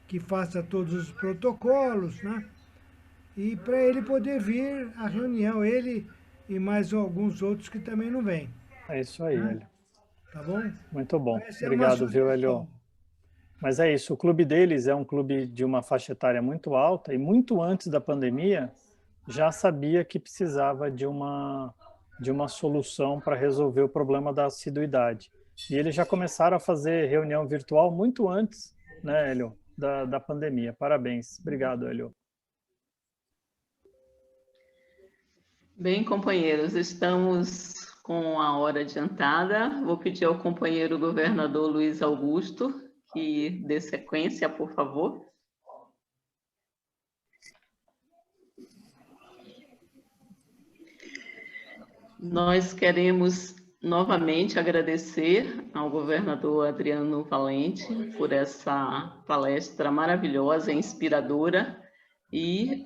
que faça todos os protocolos, né? E para ele poder vir à reunião, ele e mais alguns outros que também não vêm. É isso aí, né? Hélio. Tá bom? Muito bom. Essa Obrigado, é viu, Hélio? Mas é isso, o clube deles é um clube de uma faixa etária muito alta e muito antes da pandemia já sabia que precisava de uma solução para resolver o problema da assiduidade. E eles já começaram a fazer reunião virtual muito antes, né, Hélio, da pandemia. Parabéns. Obrigado, Hélio. Bem, companheiros, estamos com a hora adiantada. Vou pedir ao companheiro governador Luiz Augusto que dê sequência, por favor. Nós queremos novamente agradecer ao governador Adriano Valente por essa palestra maravilhosa e inspiradora e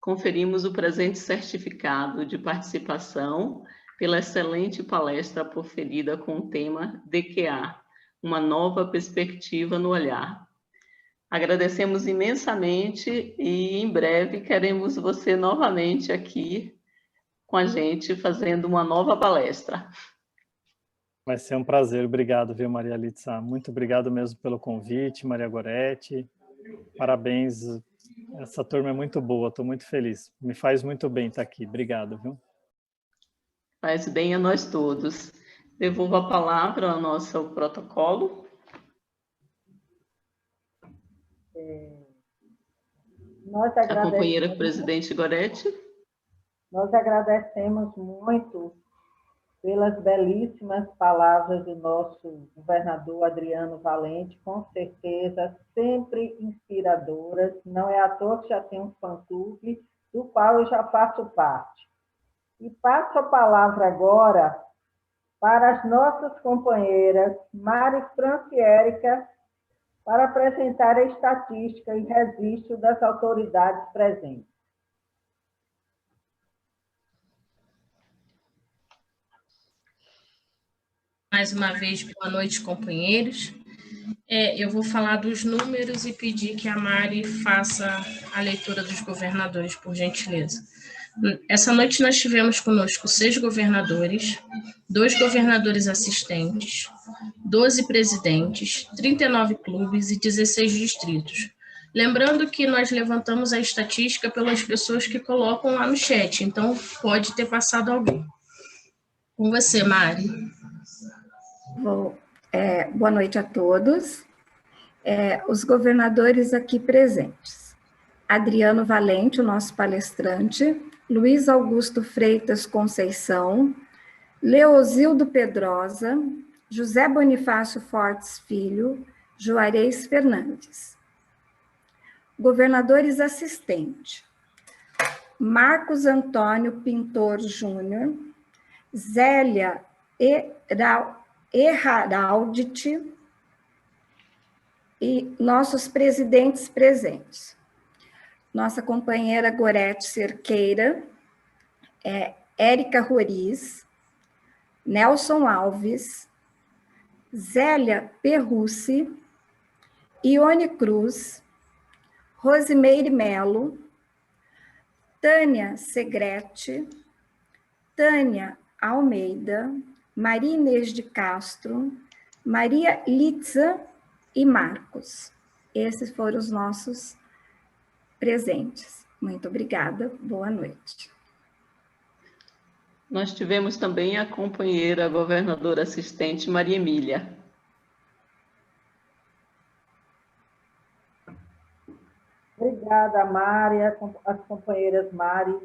conferimos o presente certificado de participação pela excelente palestra proferida com o tema DQA, uma nova perspectiva no olhar. Agradecemos imensamente e em breve queremos você novamente aqui com a gente fazendo uma nova palestra. Vai ser um prazer. Obrigado, viu, Maria Litsa? Muito obrigado mesmo pelo convite, Maria Goretti. Parabéns. Essa turma é muito boa, estou muito feliz. Me faz muito bem estar aqui. Obrigado, viu? Faz bem a nós todos. Devolvo a palavra ao nosso protocolo. Nós a companheira presidente Goretti. Nós agradecemos muito pelas belíssimas palavras do nosso governador Adriano Valente, com certeza sempre inspiradoras. Não é à toa que já tem um fã-clube, do qual eu já faço parte. E passo a palavra agora para as nossas companheiras Mari França e Érica, para apresentar a estatística e registro das autoridades presentes. Mais uma vez, boa noite, companheiros. Eu vou falar dos números e pedir que a Mari faça a leitura dos governadores, por gentileza. Essa noite nós tivemos conosco 6 governadores, 2 governadores assistentes, 12 presidentes, 39 clubes e 16 distritos. Lembrando que nós levantamos a estatística pelas pessoas que colocam lá no chat, então pode ter passado alguém. Com você, Mari. Boa noite a todos. Os governadores aqui presentes. Adriano Valente, o nosso palestrante, Luiz Augusto Freitas Conceição, Leozildo Pedrosa, José Bonifácio Fortes Filho, Juarez Fernandes. Governadores assistentes. Marcos Antônio Pintor Júnior, Zélia Erraraldit e nossos presidentes presentes. Nossa companheira Gorete Cerqueira, Érica Roriz, Nelson Alves, Zélia Perrucci, Ione Cruz, Rosimeire Melo, Tânia Segrete, Tânia Almeida, Maria Inês de Castro, Maria Litsa e Marcos. Esses foram os nossos presentes. Muito obrigada, boa noite. Nós tivemos também a companheira governadora assistente Maria Emília. Obrigada, Mari, as companheiras Mari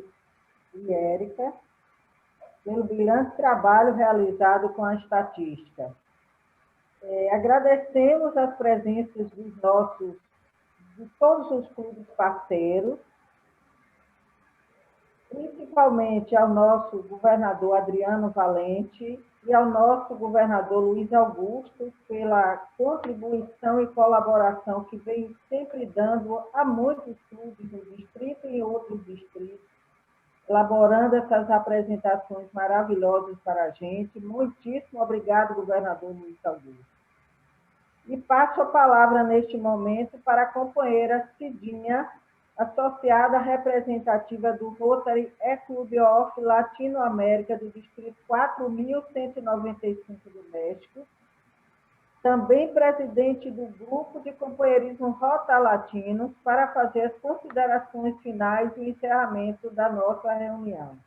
e Érica, pelo brilhante trabalho realizado com a estatística. Agradecemos as presenças de todos os clubes parceiros, principalmente ao nosso governador Adriano Valente e ao nosso governador Luiz Augusto, pela contribuição e colaboração que vem sempre dando a muitos clubes no distrito e em outros distritos, elaborando essas apresentações maravilhosas para a gente. Muitíssimo obrigado, governador Luiz Augusto. E passo a palavra neste momento para a companheira Cidinha, associada representativa do Rotary Club of Latinoamérica do Distrito 4195 do México, também presidente do Grupo de Companheirismo Rotalatinos, para fazer as considerações finais e encerramento da nossa reunião.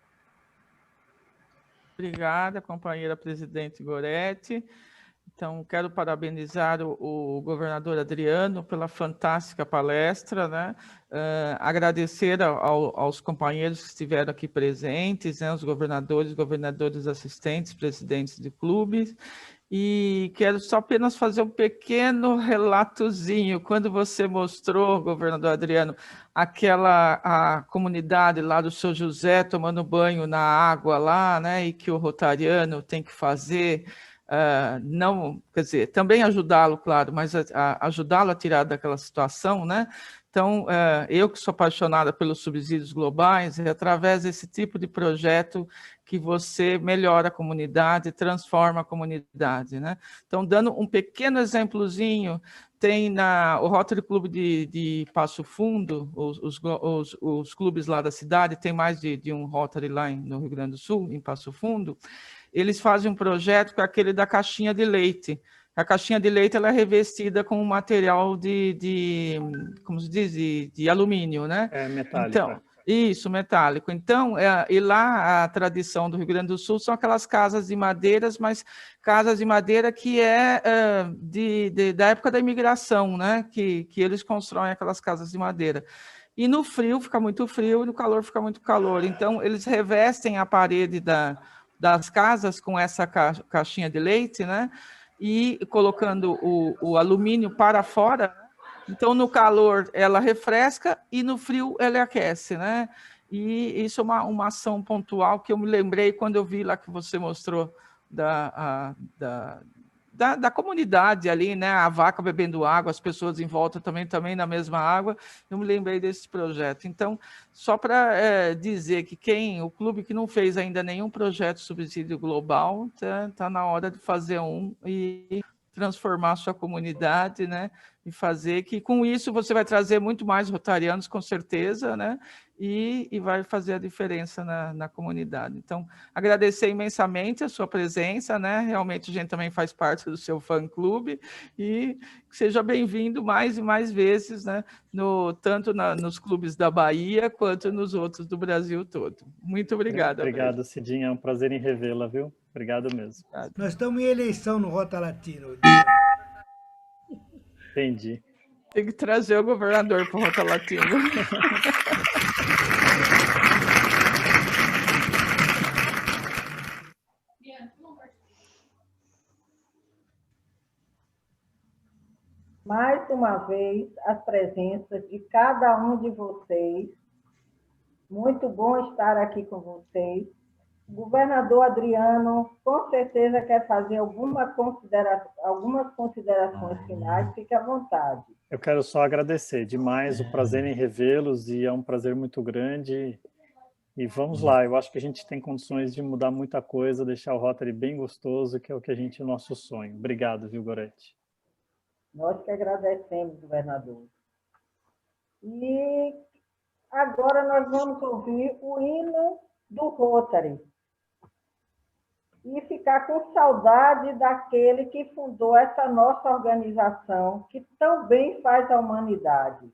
Obrigada, companheira presidente Goretti. Então, quero parabenizar o governador Adriano pela fantástica palestra, né? Agradecer aos companheiros que estiveram aqui presentes, né? Os governadores assistentes, presidentes de clubes, e quero só apenas fazer um pequeno relatozinho. Quando você mostrou, governador Adriano, a comunidade lá do São José tomando banho na água lá, né? E que o rotariano tem que fazer... não, quer dizer, também ajudá-lo, claro, mas ajudá-lo a tirar daquela situação, né? Então, eu que sou apaixonada pelos subsídios globais, é através desse tipo de projeto que você melhora a comunidade, transforma a comunidade, né? Então, dando um pequeno exemplozinho, tem o Rotary Club de Passo Fundo, os clubes lá da cidade, tem mais de um Rotary lá no Rio Grande do Sul, em Passo Fundo. Eles fazem um projeto que é aquele da caixinha de leite. A caixinha de leite ela é revestida com um material como se diz, de alumínio, né? É metálico. Então, isso, metálico. Então, e lá a tradição do Rio Grande do Sul são aquelas casas de madeiras, mas casas de madeira que da época da imigração, né? Que eles constroem aquelas casas de madeira. E no frio fica muito frio e no calor fica muito calor. Então, eles revestem a parede das casas com essa caixinha de leite, né? E colocando o alumínio para fora, né? Então no calor ela refresca e no frio ela aquece, né? E isso é uma ação pontual que eu me lembrei quando eu vi lá que você mostrou da comunidade ali, né? A vaca bebendo água, as pessoas em volta também na mesma água. Eu me lembrei desse projeto. Então, só para dizer que o clube que não fez ainda nenhum projeto de subsídio global, tá na hora de fazer um e transformar a sua comunidade, né? E fazer que com isso você vai trazer muito mais rotarianos, com certeza, né? E vai fazer a diferença na comunidade. Então, agradecer imensamente a sua presença, né? Realmente a gente também faz parte do seu fã-clube e seja bem-vindo mais e mais vezes, né? Tanto nos clubes da Bahia quanto nos outros do Brasil todo. Muito obrigada. Obrigado, Cidinha. É um prazer em revê-la, viu? Obrigado mesmo. Nós estamos em eleição no Rota Latino. Entendi. Tem que trazer o governador para o Rota Latino. Mais uma vez, as presenças de cada um de vocês. Muito bom estar aqui com vocês. O governador Adriano, com certeza, quer fazer algumas considerações finais. Fique à vontade. Eu quero só agradecer demais o prazer em revê-los e é um prazer muito grande. E vamos lá, eu acho que a gente tem condições de mudar muita coisa, deixar o Rotary bem gostoso, que é o nosso sonho. Obrigado, viu, Goretti? Nós que agradecemos, governador. E agora nós vamos ouvir o hino do Rotary. E ficar com saudade daquele que fundou essa nossa organização, que tão bem faz a humanidade.